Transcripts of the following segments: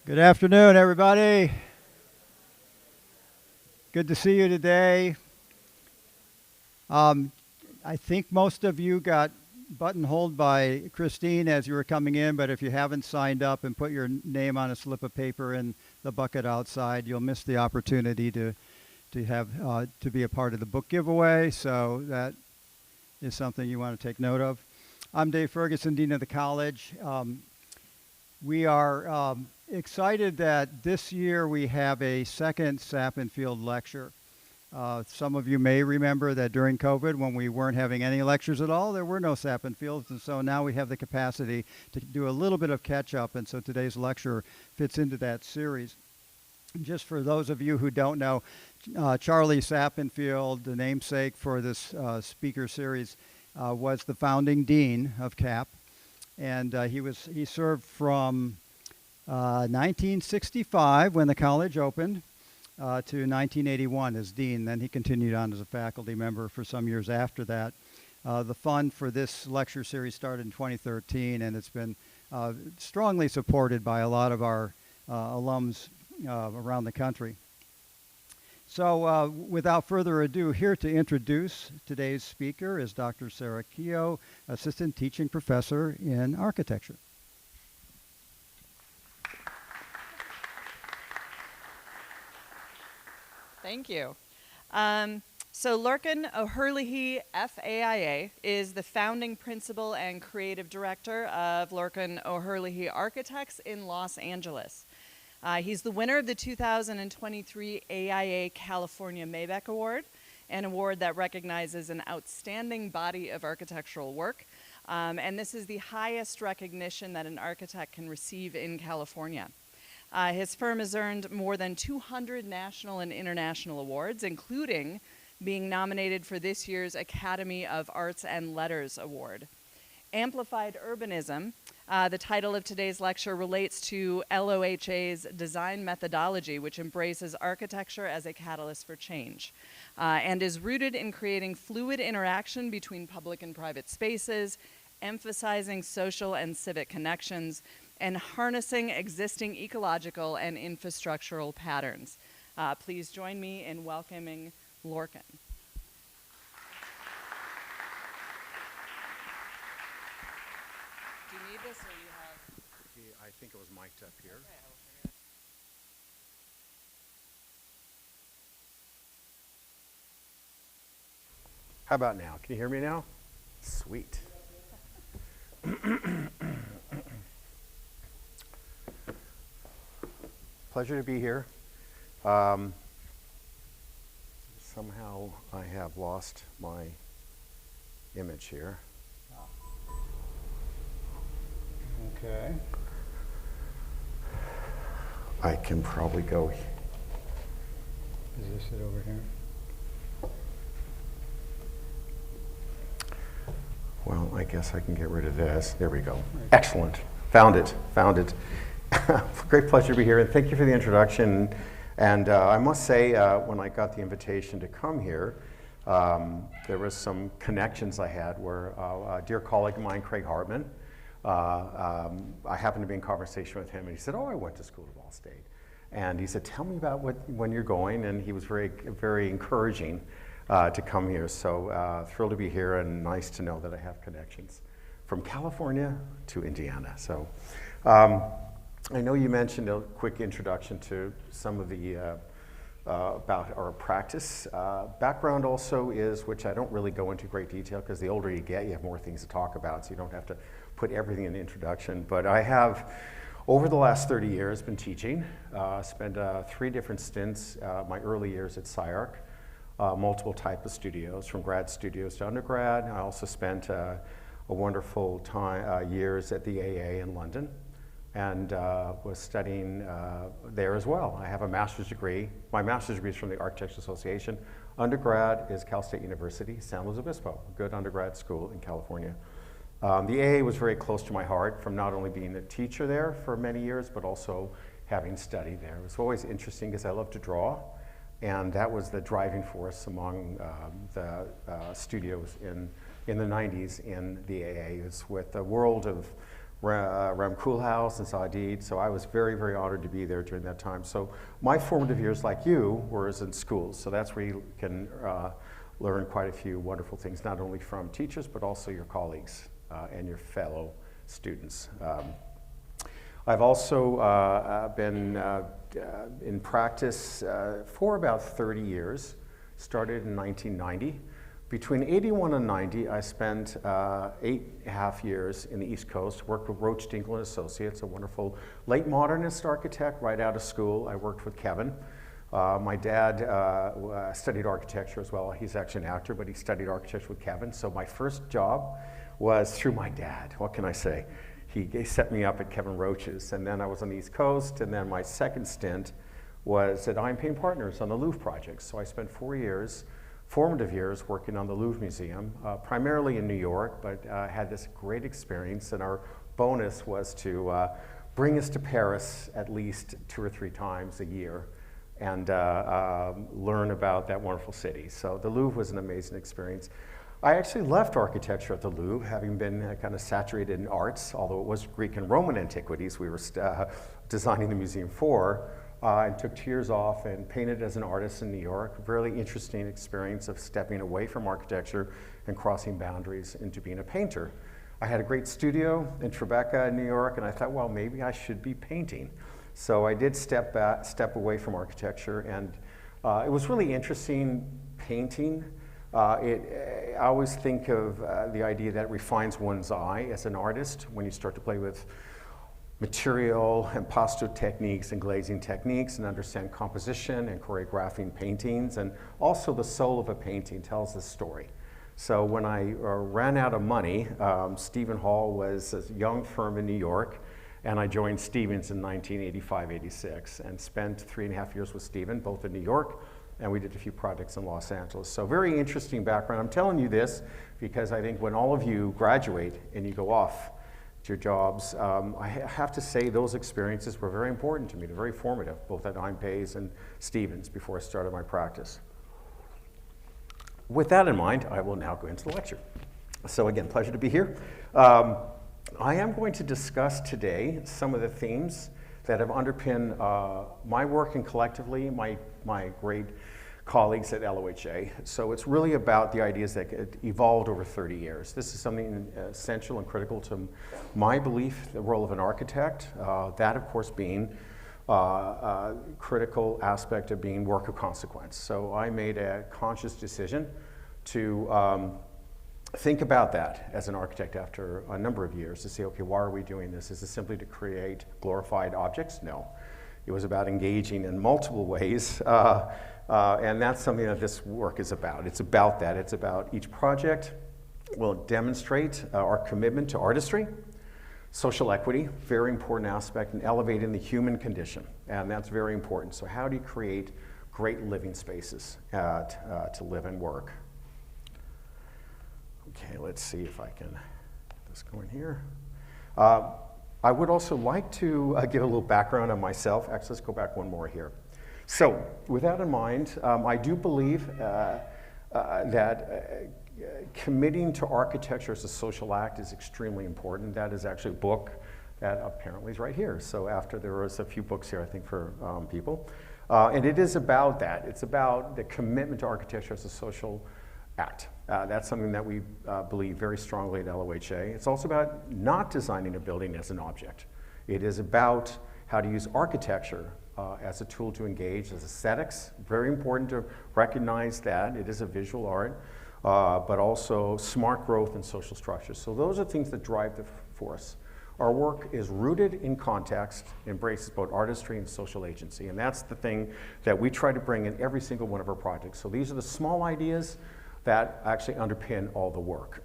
Good afternoon, everybody. Good to see you today. I think most of you got buttonholed by Christine as you were coming in, but if you haven't signed up and put your name on a slip of paper in the bucket outside, you'll miss the opportunity to be a part of the book giveaway. So that is something you want to take note of. I'm Dave Ferguson, Dean of the College. We are excited that this year we have a second Sappenfield lecture. Some of you may remember that during COVID, when we weren't having any lectures at all, there were no Sappenfields, and so now we have the capacity to do a little bit of catch-up, and so today's lecture fits into that series. And just for those of you who don't know, Charlie Sappenfield, the namesake for this speaker series, was the founding dean of CAP, and he served from 1965, when the college opened, to 1981 as dean. Then he continued on as a faculty member for some years after that. The fund for this lecture series started in 2013, and it's been strongly supported by a lot of our alums around the country. So without further ado, here to introduce today's speaker is Dr. Sarah Keogh, Assistant Teaching Professor in Architecture. Thank you. So Lorcan O'Herlihy FAIA is the founding principal and creative director of Lorcan O'Herlihy Architects in Los Angeles. He's the winner of the 2023 AIA California Maybach Award, an award that recognizes an outstanding body of architectural work. And this is the highest recognition that an architect can receive in California. His firm has earned more than 200 national and international awards, including being nominated for this year's Academy of Arts and Letters Award. Amplified Urbanism, the title of today's lecture, relates to LOHA's design methodology, which embraces architecture as a catalyst for change, and is rooted in creating fluid interaction between public and private spaces, emphasizing social and civic connections, and harnessing existing ecological and infrastructural patterns. Please join me in welcoming Lorcan. Do you need this, or you have? I think it was mic'd up here. Okay, I will figure it out. How about now? Can you hear me now? Sweet. Pleasure to be here. Somehow I have lost my image here. Okay. I can probably go. Is this it over here? Well, I guess I can get rid of this. There we go. Excellent. Found it. Great pleasure to be here, and thank you for the introduction. And I must say, when I got the invitation to come here, there was some connections I had where a dear colleague of mine, Craig Hartman, I happened to be in conversation with him, and he said, I went to school at Ball State. And he said, tell me about when you're going, and he was very, very encouraging to come here. So thrilled to be here, and nice to know that I have connections from California to Indiana. So I know you mentioned a quick introduction to some of the about our practice. Background also is, which I don't really go into great detail because the older you get, you have more things to talk about, so you don't have to put everything in the introduction. But I have, over the last 30 years, been teaching. Spent 3 different stints, my early years at SciArc, multiple type of studios, from grad studios to undergrad. I also spent a wonderful time, years at the AA in London, and was studying there as well. I have a master's degree. My master's degree is from the Architects Association. Undergrad is Cal State University, San Luis Obispo, a good undergrad school in California. The AA was very close to my heart, from not only being a teacher there for many years, but also having studied there. It was always interesting because I love to draw, and that was the driving force among the studios in the 90s in the AA, is with the world of Ram Koolhaas and Saadid, so I was very, very honored to be there during that time. So my formative years, like you, were in schools, so that's where you can learn quite a few wonderful things, not only from teachers, but also your colleagues and your fellow students. I've also been in practice for about 30 years, started in 1990. Between 81 and 90, I spent 8.5 years in the East Coast, worked with Roach Dingle and Associates, a wonderful late modernist architect right out of school. I worked with Kevin. My dad studied architecture as well. He's actually an actor, but he studied architecture with Kevin. So my first job was through my dad. What can I say? He set me up at Kevin Roach's, and then I was on the East Coast, and then my second stint was at Payne Partners on the Louvre project. So I spent 4 years, formative years, working on the Louvre Museum, primarily in New York, but had this great experience, and our bonus was to bring us to Paris at least 2 or 3 times a year and learn about that wonderful city. So the Louvre was an amazing experience. I actually left architecture at the Louvre, having been kind of saturated in arts, although it was Greek and Roman antiquities we were designing the museum for. I took 2 years off and painted as an artist in New York. Really interesting experience of stepping away from architecture and crossing boundaries into being a painter. I had a great studio in Tribeca in New York, and I thought, well, maybe I should be painting. So I did step away from architecture, and it was really interesting painting. I always think of the idea that it refines one's eye as an artist when you start to play with material and impasto techniques and glazing techniques and understand composition and choreographing paintings, and also the soul of a painting tells the story. So when I ran out of money, Stephen Hall was a young firm in New York, and I joined Stevens in 1985-86 and spent 3.5 years with Stephen, both in New York, and we did a few projects in Los Angeles. So very interesting background. I'm telling you this because I think when all of you graduate and you go off to your jobs, I have to say those experiences were very important to me. They're very formative, both at Payne and Stevens before I started my practice. With that in mind, I will now go into the lecture. So again, pleasure to be here. I am going to discuss today some of the themes that have underpinned my work and collectively my great colleagues at LOHA. So it's really about the ideas that evolved over 30 years. This is something essential and critical to my belief, the role of an architect, that of course being a critical aspect of being work of consequence. So I made a conscious decision to think about that as an architect after a number of years to say, okay, why are we doing this? Is it simply to create glorified objects? No. It was about engaging in multiple ways, and that's something that this work is about. It's about that. It's about each project will demonstrate our commitment to artistry, social equity, very important aspect, and elevating the human condition, and that's very important. So how do you create great living spaces to live and work? Okay, let's see if I can get this going here. I would also like to give a little background on myself. Actually, let's go back one more here. So, with that in mind, I do believe that committing to architecture as a social act is extremely important. That is actually a book that apparently is right here. So after there was a few books here, I think, for people. And it is about that. It's about the commitment to architecture as a social act. That's something that we believe very strongly at LOHA. It's also about not designing a building as an object. It is about how to use architecture as a tool to engage as aesthetics. Very important to recognize that it is a visual art, but also smart growth and social structures. So those are things that drive the force. Our work is rooted in context, embraces both artistry and social agency, and that's the thing that we try to bring in every single one of our projects. So these are the small ideas that actually underpin all the work.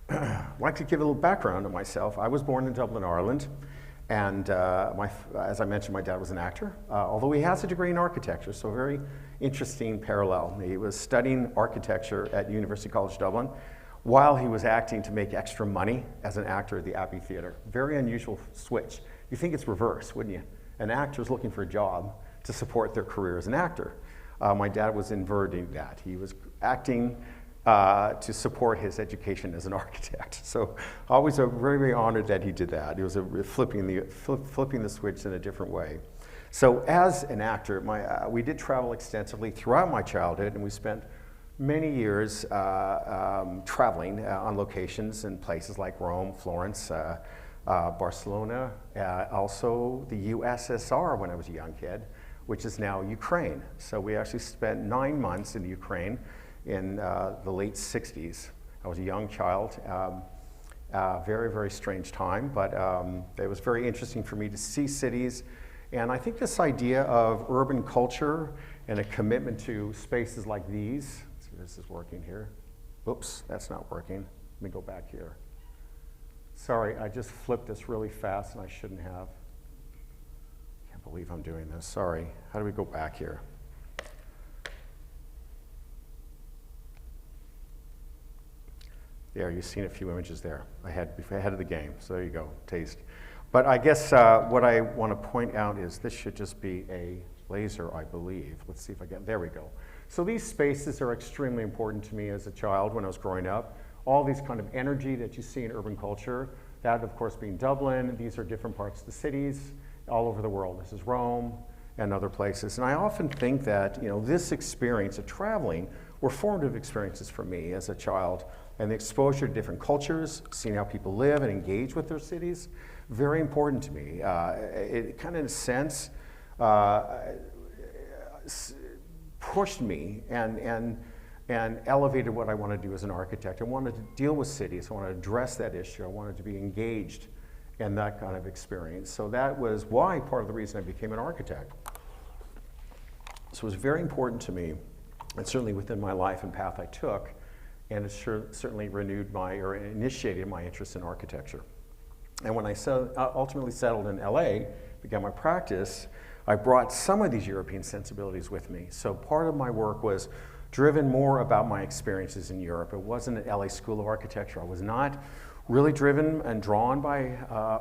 I'd like to give a little background on myself. I was born in Dublin, Ireland, and as I mentioned, my dad was an actor, although he has a degree in architecture, so a very interesting parallel. He was studying architecture at University College Dublin while he was acting to make extra money as an actor at the Abbey Theatre. Very unusual switch. You think it's reverse, wouldn't you? An actor's looking for a job to support their career as an actor. My dad was inverting that. He was acting to support his education as an architect. So always very, very honored that he did that. It was flipping the switch in a different way. So as an actor, we did travel extensively throughout my childhood, and we spent many years traveling on locations in places like Rome, Florence, Barcelona, also the USSR when I was a young kid, which is now Ukraine. So we actually spent 9 months in Ukraine in the late 60s. I was a young child. Very, very strange time, but it was very interesting for me to see cities. And I think this idea of urban culture and a commitment to spaces like these, let's see if this is working here. Oops, that's not working. Let me go back here. Sorry, I just flipped this really fast and I shouldn't have. Can't believe I'm doing this, sorry. How do we go back here? There, you've seen a few images there. Ahead of the game, so there you go, taste. But I guess what I want to point out is this should just be a laser, I believe. Let's see if I get, there we go. So these spaces are extremely important to me as a child when I was growing up. All these kind of energy that you see in urban culture, that of course being Dublin, these are different parts of the cities all over the world. This is Rome and other places. And I often think that, this experience of traveling were formative experiences for me as a child. And the exposure to different cultures, seeing how people live and engage with their cities, very important to me. It kind of, in a sense, pushed me and elevated what I want to do as an architect. I wanted to deal with cities. I wanted to address that issue. I wanted to be engaged in that kind of experience. So that was why part of the reason I became an architect. So it was very important to me, and certainly within my life and path I took, and it certainly initiated my interest in architecture. And when I ultimately settled in LA, began my practice, I brought some of these European sensibilities with me. So part of my work was driven more about my experiences in Europe. It wasn't an LA School of Architecture. I was not really driven and drawn by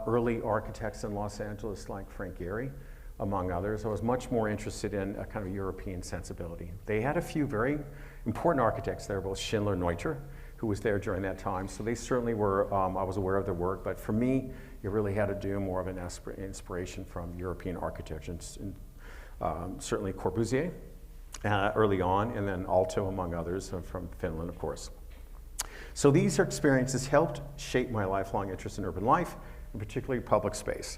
early architects in Los Angeles like Frank Gehry, among others. I was much more interested in a kind of European sensibility. They had a few very important architects there, both Schindler and Neuter, who was there during that time. So they certainly were, I was aware of their work, but for me, it really had to do more of an inspiration from European architecture, and certainly Corbusier early on, and then Aalto, among others, from Finland, of course. So these experiences helped shape my lifelong interest in urban life, and particularly public space.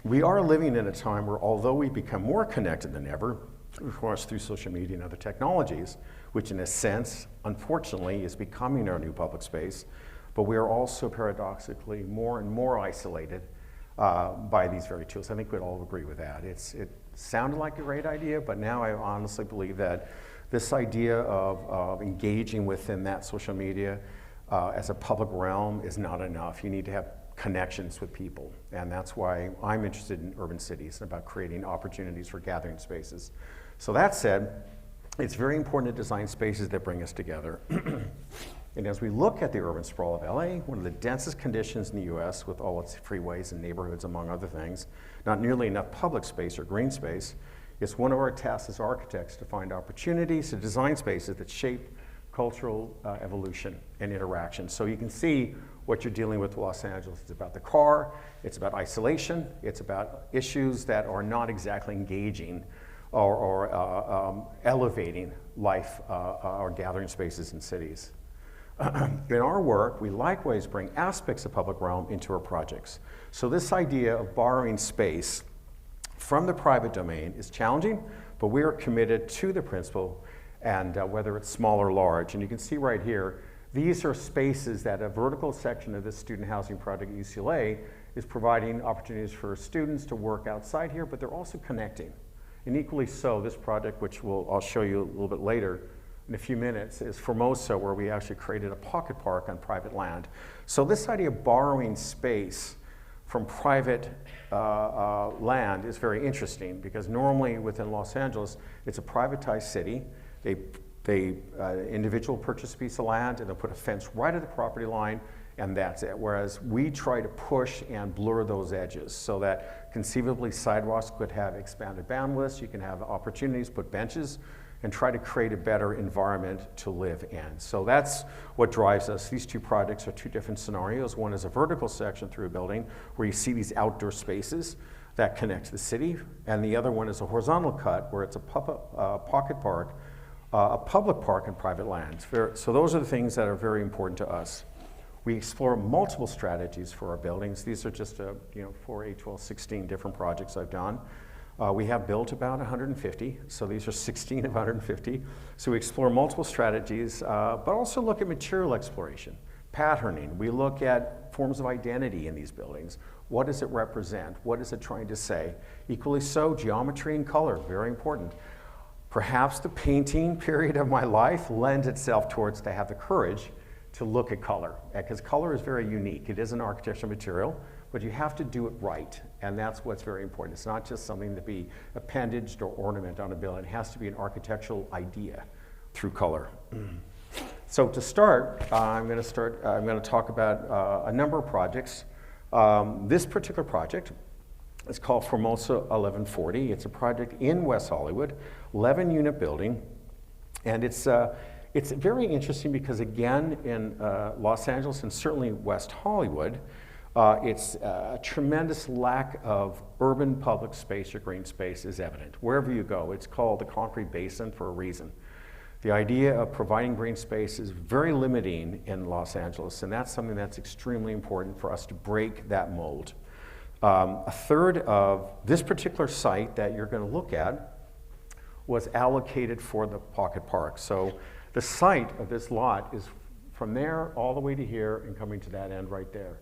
We are living in a time where, although we become more connected than ever, of course through social media and other technologies, which in a sense, unfortunately, is becoming our new public space, but we are also paradoxically more and more isolated by these very tools. I think we'd all agree with that. It sounded like a great idea, but now I honestly believe that this idea of engaging within that social media as a public realm is not enough. You need to have connections with people, and that's why I'm interested in urban cities and about creating opportunities for gathering spaces. So that said, it's very important to design spaces that bring us together. And as we look at the urban sprawl of LA, one of the densest conditions in the US with all its freeways and neighborhoods, among other things, not nearly enough public space or green space, it's one of our tasks as architects to find opportunities to design spaces that shape cultural evolution and interaction. So you can see what you're dealing with Los Angeles. It's about the car, it's about isolation, it's about issues that are not exactly engaging or elevating life or gathering spaces in cities. In our work, we likewise bring aspects of public realm into our projects. So this idea of borrowing space from the private domain is challenging, but we are committed to the principle, and whether it's small or large. And you can see right here, these are spaces that a vertical section of this student housing project at UCLA is providing opportunities for students to work outside here, but they're also connecting. And equally so, this project, which I'll show you a little bit later in a few minutes, is Formosa, where we actually created a pocket park on private land. So this idea of borrowing space from private land is very interesting, because normally within Los Angeles, it's a privatized city. Individual purchase a piece of land and they'll put a fence right at the property line, and that's it. Whereas we try to push and blur those edges so that conceivably sidewalks could have expanded bandwidths. You can have opportunities, put benches and try to create a better environment to live in. So that's what drives us. These two projects are two different scenarios. One is a vertical section through a building where you see these outdoor spaces that connect to the city, and the other one is a horizontal cut where it's a pocket park, a public park and private lands. So those are the things that are very important to us. We explore multiple strategies for our buildings. These are just 4, 8, 12, 16 different projects I've done. We have built about 150, so these are 16 of 150. So we explore multiple strategies, but also look at material exploration, patterning. We look at forms of identity in these buildings. What does it represent? What is it trying to say? Equally so, geometry and color, very important. Perhaps the painting period of my life lends itself towards to have the courage to look at color, because color is very unique. It is an architectural material, but you have to do it right, and that's what's very important. It's not just something to be appendaged or ornament on a building. It has to be an architectural idea through color. So to start, I'm going to talk about a number of projects. This particular project is called Formosa 1140. It's a project in West Hollywood, 11-unit building, and it's very interesting because, again, in Los Angeles and certainly West Hollywood, it's a tremendous lack of urban public space or green space is evident. Wherever you go, it's called the concrete basin for a reason. The idea of providing green space is very limiting in Los Angeles, and that's something that's extremely important for us to break that mold. A third of this particular site that you're going to look at was allocated for the pocket park. So the site of this lot is from there all the way to here and coming to that end right there.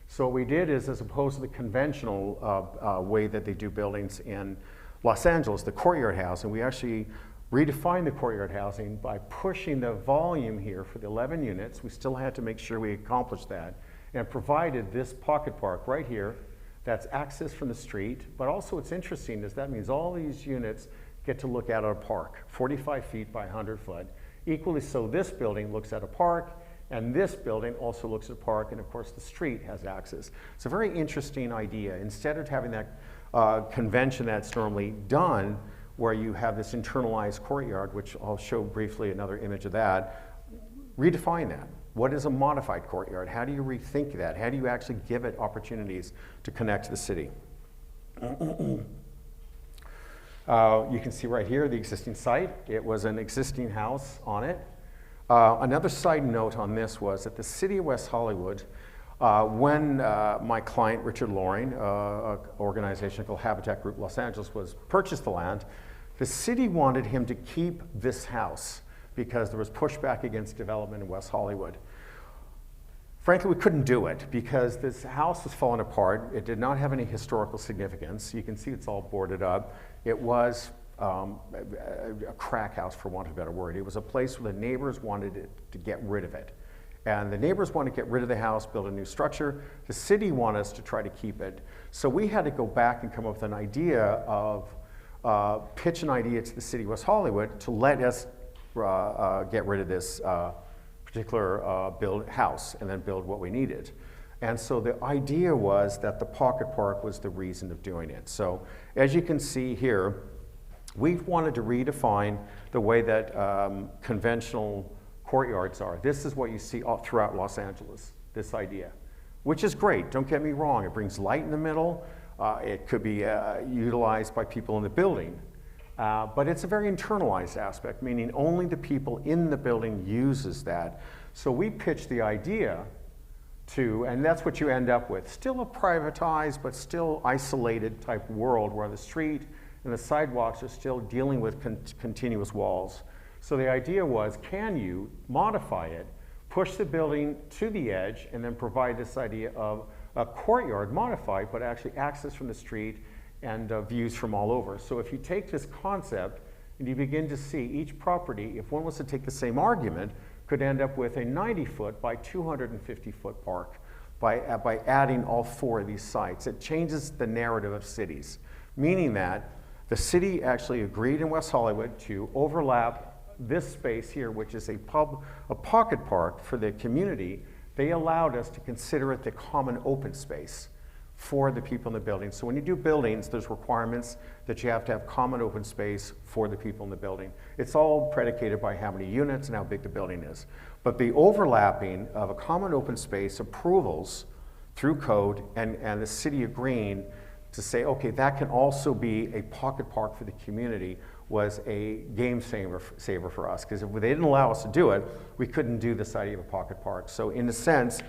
So what we did is, as opposed to the conventional way that they do buildings in Los Angeles, the courtyard housing, we actually redefined the courtyard housing by pushing the volume here for the 11 units. We still had to make sure we accomplished that, and provided this pocket park right here that's access from the street. But also what's interesting is that means all these units get to look out at a park, 45 feet by 100 foot. Equally so, this building looks at a park, and this building also looks at a park, and of course the street has access. It's a very interesting idea. Instead of having that convention that's normally done, where you have this internalized courtyard, which I'll show briefly another image of that, redefine that. What is a modified courtyard? How do you rethink that? How do you actually give it opportunities to connect to the city? You can see right here the existing site. It was an existing house on it. Another side note on this was that the city of West Hollywood, when my client Richard Loring, an organization called Habitat Group Los Angeles, purchased the land, the city wanted him to keep this house because there was pushback against development in West Hollywood. Frankly, we couldn't do it because this house was falling apart. It did not have any historical significance. You can see it's all boarded up. It was a crack house, for want of a better word. It was a place where the neighbors wanted to get rid of it. And the neighbors wanted to get rid of the house, build a new structure. The city wanted us to try to keep it. So we had to go back and come up with an idea of, pitch an idea to the city of West Hollywood to let us get rid of this particular build house and then build what we needed. And so the idea was that the pocket park was the reason of doing it. So as you can see here, we wanted to redefine the way that conventional courtyards are. This is what you see all throughout Los Angeles, this idea, which is great, don't get me wrong. It brings light in the middle. It could be utilized by people in the building. But it's a very internalized aspect, meaning only the people in the building uses that. So we pitched the idea to, and that's what you end up with, still a privatized but still isolated type world where the street and the sidewalks are still dealing with continuous walls. So the idea was, can you modify it, push the building to the edge, and then provide this idea of a courtyard modified, but actually access from the street and views from all over. So if you take this concept and you begin to see each property, if one was to take the same argument, could end up with a 90-foot by 250-foot park by adding all four of these sites. It changes the narrative of cities, meaning that the city actually agreed in West Hollywood to overlap this space here, which is a pocket park for the community. They allowed us to consider it the common open space for the people in the building. So when you do buildings, there's requirements that you have to have common open space for the people in the building. It's all predicated by how many units and how big the building is. But the overlapping of a common open space approvals through code and the city agreeing to say, okay, that can also be a pocket park for the community was a game saver for us, because if they didn't allow us to do it, we couldn't do this idea of a pocket park. So in a sense,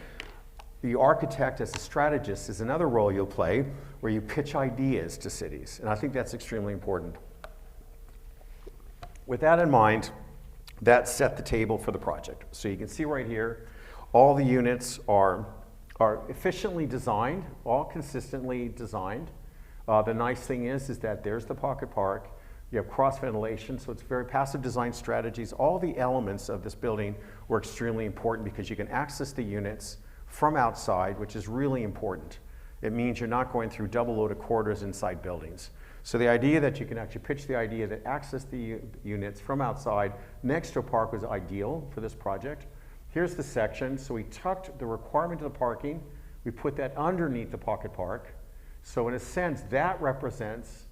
the architect as a strategist is another role you'll play where you pitch ideas to cities, and I think that's extremely important. With that in mind, that set the table for the project. So you can see right here, all the units are efficiently designed, all consistently designed. The nice thing is that there's the pocket park. You have cross ventilation, so it's very passive design strategies. All the elements of this building were extremely important because you can access the units from outside, which is really important. It means you're not going through double loaded corridors inside buildings. So the idea that you can actually pitch the idea that access the units from outside next to a park was ideal for this project. Here's the section. So we tucked the requirement of the parking. We put that underneath the pocket park. So in a sense, that represents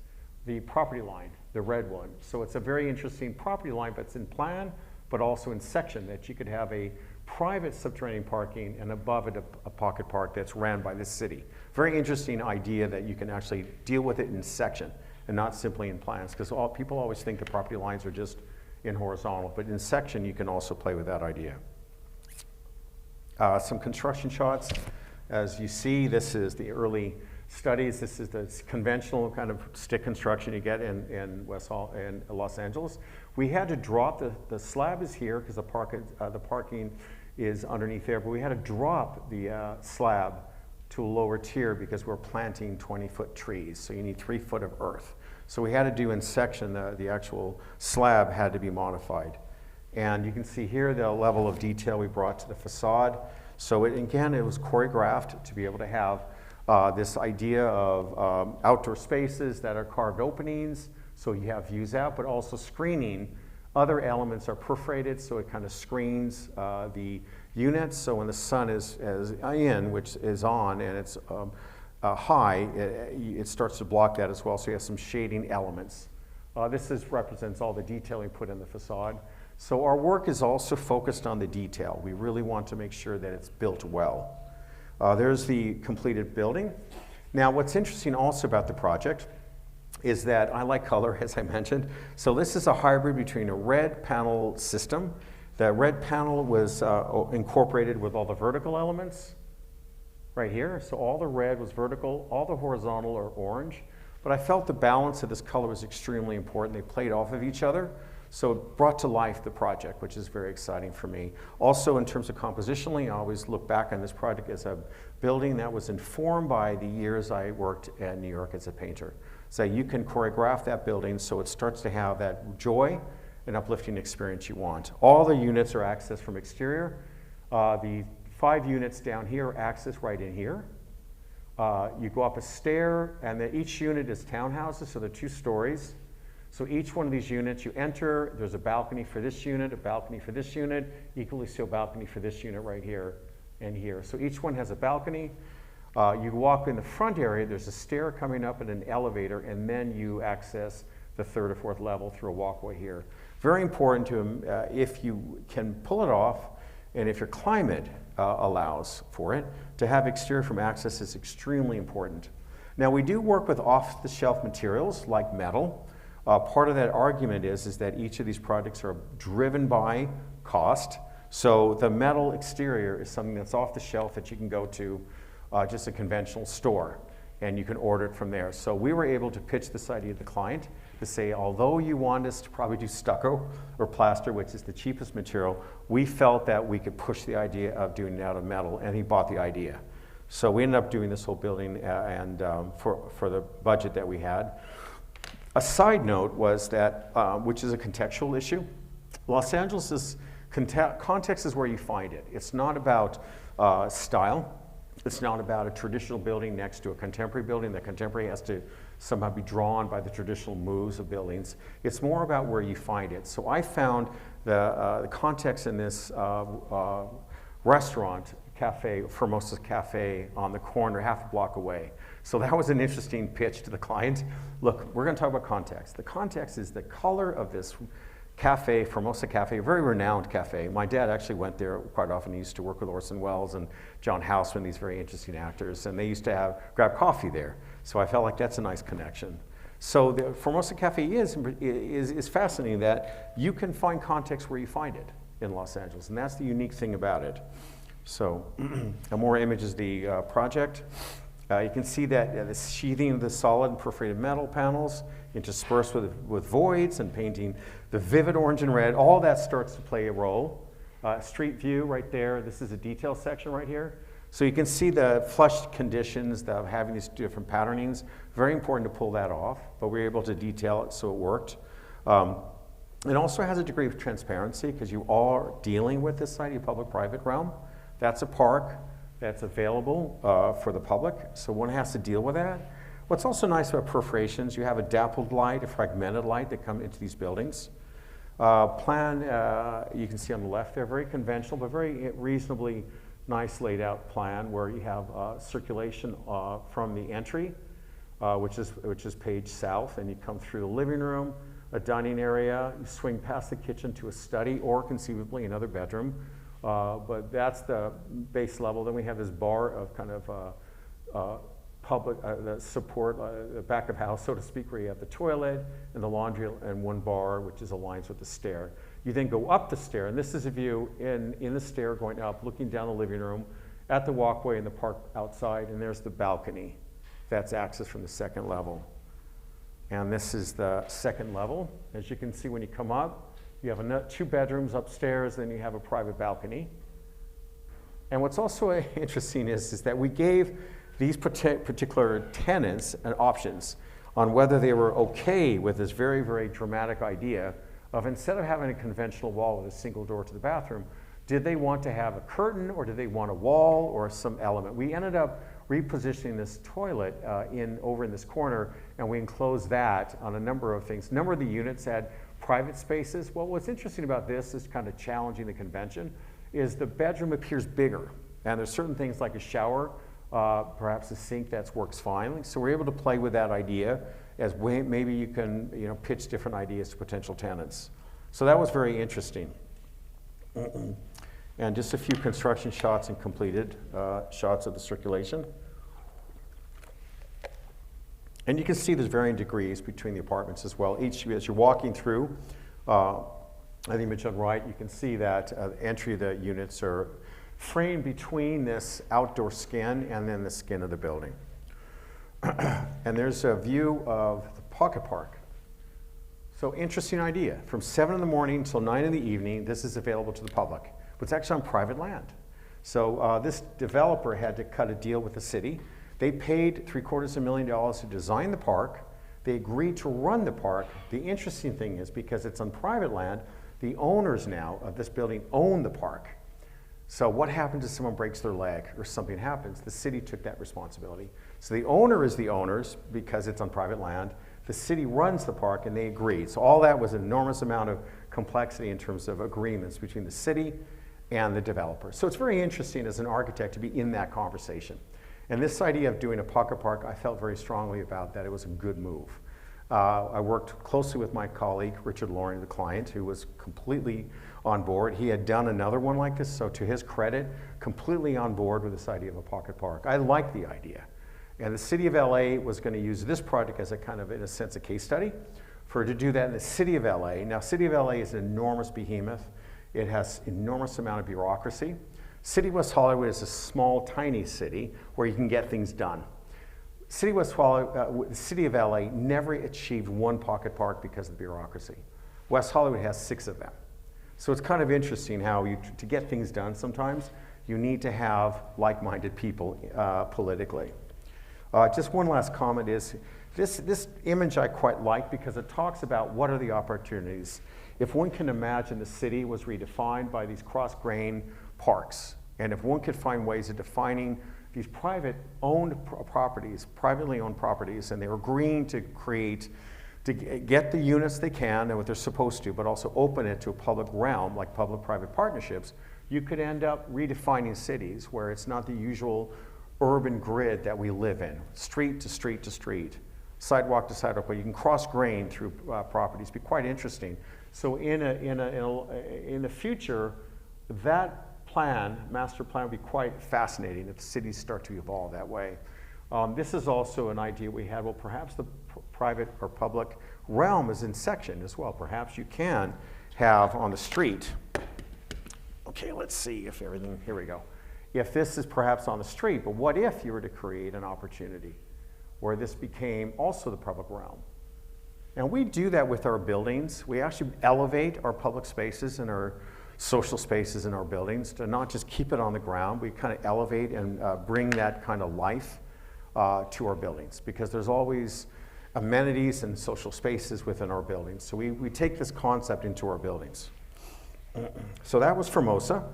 the property line, the red one. So it's a very interesting property line, but it's in plan, but also in section, that you could have a private subterranean parking and above it a pocket park that's ran by the city. Very interesting idea that you can actually deal with it in section and not simply in plans, because people always think the property lines are just in horizontal, but in section you can also play with that idea. Some construction shots. As you see, this is the early studies. This is the conventional kind of stick construction you get in Los Angeles. We had to drop, the slab is here because the parking is underneath there, but we had to drop the slab to a lower tier because we're planting 20-foot trees, so you need 3 foot of earth. So we had to do in section, the actual slab had to be modified. And you can see here the level of detail we brought to the facade. So again, it was choreographed to be able to have this idea of outdoor spaces that are carved openings, so you have views out, but also screening. Other elements are perforated, so it kind of screens the units. So when the sun is in, which is on, and it's high, it starts to block that as well, so you have some shading elements. This represents all the detailing put in the facade. So our work is also focused on the detail. We really want to make sure that it's built well. There's the completed building. Now, what's interesting also about the project is that I like color, as I mentioned. So this is a hybrid between a red panel system. The red panel was incorporated with all the vertical elements right here. So all the red was vertical, all the horizontal are orange. But I felt the balance of this color was extremely important. They played off of each other. So it brought to life the project, which is very exciting for me. Also, in terms of compositionally, I always look back on this project as a building that was informed by the years I worked in New York as a painter. So you can choreograph that building so it starts to have that joy and uplifting experience you want. All the units are accessed from exterior. The 5 units down here are accessed right in here. You go up a stair, and then each unit is townhouses, so they're 2 stories. So each one of these units, you enter, there's a balcony for this unit, a balcony for this unit, equally so balcony for this unit right here and here. So each one has a balcony. You walk in the front area, there's a stair coming up and an elevator, and then you access the 3rd or 4th level through a walkway here. Very important to, if you can pull it off, and if your climate allows for it, to have exterior from access is extremely important. Now, we do work with off-the-shelf materials like metal. Part of that argument is that each of these projects are driven by cost. So the metal exterior is something that's off the shelf that you can go to just a conventional store, and you can order it from there. So we were able to pitch this idea to the client to say, although you want us to probably do stucco or plaster, which is the cheapest material, we felt that we could push the idea of doing it out of metal, and he bought the idea. So we ended up doing this whole building and for the budget that we had. A side note was that, which is a contextual issue, Los Angeles' context is where you find it. It's not about style. It's not about a traditional building next to a contemporary building. The contemporary has to somehow be drawn by the traditional moves of buildings. It's more about where you find it. So I found the context in this restaurant, cafe, Formosa's Cafe on the corner, half a block away. So that was an interesting pitch to the client. Look, we're going to talk about context. The context is the color of this cafe, Formosa Cafe, a very renowned cafe. My dad actually went there quite often. He used to work with Orson Welles and John Houseman, these very interesting actors, and they used to grab coffee there. So I felt like that's a nice connection. So the Formosa Cafe is fascinating that you can find context where you find it in Los Angeles, and that's the unique thing about it. So more images of the project. You can see that the sheathing of the solid and perforated metal panels interspersed with voids and painting the vivid orange and red. All that starts to play a role. Street view right there. This is a detail section right here. So you can see the flush conditions of having these different patternings. Very important to pull that off, but we were able to detail it so it worked. It also has a degree of transparency because you are dealing with this idea of public-private realm. That's a park that's available for the public, so one has to deal with that. What's also nice about perforations, you have a dappled light, a fragmented light that come into these buildings. Plan, you can see on the left there, very conventional, but very reasonably nice laid out plan where you have circulation from the entry, which is page south, and you come through the living room, a dining area, you swing past the kitchen to a study or conceivably another bedroom. But that's the base level. Then we have this bar of kind of public the support, the back of house, so to speak, where you have the toilet and the laundry and one bar, which is aligns with the stair. You then go up the stair, and this is a view in the stair going up, looking down the living room, at the walkway in the park outside, and there's the balcony. That's access from the second level. And this is the second level. As you can see when you come up, you have 2 bedrooms upstairs, then you have a private balcony. And what's also interesting is that we gave these particular tenants options on whether they were okay with this very, very dramatic idea of instead of having a conventional wall with a single door to the bathroom, did they want to have a curtain or did they want a wall or some element? We ended up repositioning this toilet over in this corner, and we enclosed that on a number of things. A number of the units had private spaces. Well, what's interesting about this is kind of challenging the convention, is the bedroom appears bigger. And there's certain things like a shower, perhaps a sink that works fine. So we're able to play with that idea as maybe you can pitch different ideas to potential tenants. So that was very interesting. And just a few construction shots and completed shots of the circulation. And you can see there's varying degrees between the apartments as well. Each, as you're walking through, the image on right, you can see that entry of the units are framed between this outdoor skin and then the skin of the building. And there's a view of the pocket park. So interesting idea. From 7 in the morning until 9 in the evening, this is available to the public. But it's actually on private land. So this developer had to cut a deal with the city. They paid $750,000 to design the park. They agreed to run the park. The interesting thing is because it's on private land, the owners now of this building own the park. So what happens if someone breaks their leg or something happens? The city took that responsibility. So the owner is the owners because it's on private land. The city runs the park and they agreed. So all that was an enormous amount of complexity in terms of agreements between the city and the developer. So it's very interesting as an architect to be in that conversation. And this idea of doing a pocket park, I felt very strongly about that. It was a good move. I worked closely with my colleague, Richard Loring, the client, who was completely on board. He had done another one like this, so to his credit, completely on board with this idea of a pocket park. I liked the idea. And the city of LA was going to use this project as a kind of, in a sense, a case study for to do that in the city of LA. Now, city of LA is an enormous behemoth. It has enormous amount of bureaucracy. City of West Hollywood is a small, tiny city where you can get things done. City of West Hollywood, the city of LA never achieved one pocket park because of the bureaucracy. West Hollywood has 6 of them. So it's kind of interesting how to get things done sometimes, you need to have like-minded people politically. Just one last comment is, this image I quite like because it talks about what are the opportunities. If one can imagine the city was redefined by these cross-grain parks, and if one could find ways of defining these privately owned properties, and they're agreeing to create, to get the units they can and what they're supposed to, but also open it to a public realm like public-private partnerships, you could end up redefining cities where it's not the usual urban grid that we live in, street to street to street, sidewalk to sidewalk, where you can cross grain through properties. Be quite interesting. So in the future, that plan, master plan, would be quite fascinating if cities start to evolve that way. This is also an idea we had. Well, perhaps the private or public realm is in section as well. Perhaps you can have on the street. Okay, let's see if everything, here we go. If this is perhaps on the street, but what if you were to create an opportunity where this became also the public realm? And we do that with our buildings. We actually elevate our public spaces and our social spaces in our buildings to not just keep it on the ground. We kind of elevate and bring that kind of life to our buildings, because there's always amenities and social spaces within our buildings. So we take this concept into our buildings. So that was Formosa.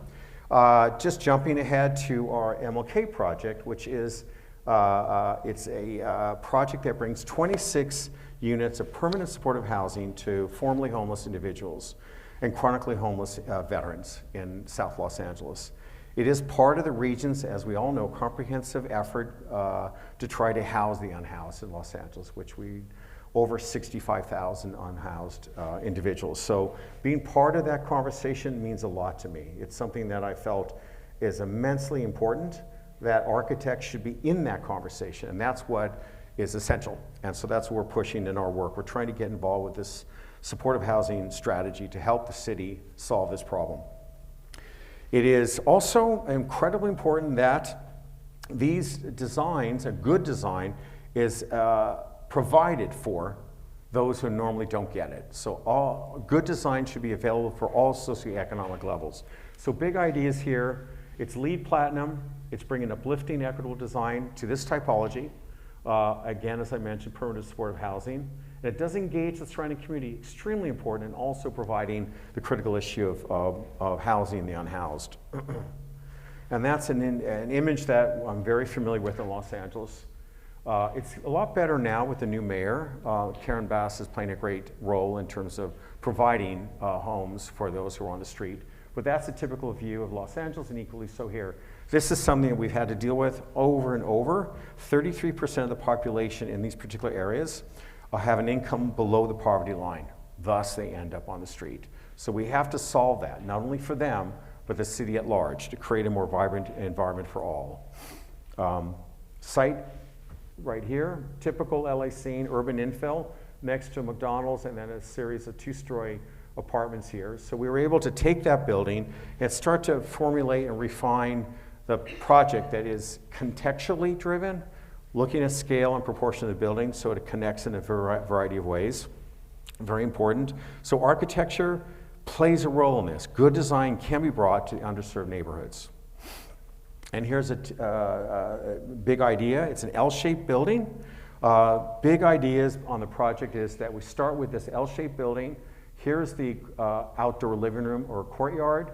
Just jumping ahead to our MLK project, which is it's a project that brings 26 units of permanent supportive housing to formerly homeless individuals and chronically homeless veterans in South Los Angeles. It is part of the region's, as we all know, comprehensive effort to try to house the unhoused in Los Angeles, which we over 65,000 unhoused individuals. So being part of that conversation means a lot to me. It's something that I felt is immensely important, that architects should be in that conversation, and that's what is essential. And so that's what we're pushing in our work. We're trying to get involved with this supportive housing strategy to help the city solve this problem. It is also incredibly important that these designs, a good design, is provided for those who normally don't get it. So all good design should be available for all socioeconomic levels. So big ideas here. It's LEED Platinum. It's bringing uplifting, equitable design to this typology. Again, as I mentioned, permanent supportive housing. And it does engage the surrounding community, extremely important, and also providing the critical issue of housing the unhoused. And that's an image that I'm very familiar with in Los Angeles. It's a lot better now with the new mayor. Karen Bass is playing a great role in terms of providing homes for those who are on the street. But that's a typical view of Los Angeles, and equally so here. This is something that we've had to deal with over and over. 33% of the population in these particular areas have an income below the poverty line. Thus, they end up on the street. So we have to solve that, not only for them, but the city at large, to create a more vibrant environment for all. Site right here, typical LA scene, urban infill, next to McDonald's, and then a series of two-story apartments here. So we were able to take that building and start to formulate and refine the project that is contextually driven, looking at scale and proportion of the building so it connects in a variety of ways. Very important. So architecture plays a role in this. Good design can be brought to underserved neighborhoods. And here's a big idea. It's an L-shaped building. Big ideas on the project is that we start with this L-shaped building. Here's the outdoor living room or courtyard.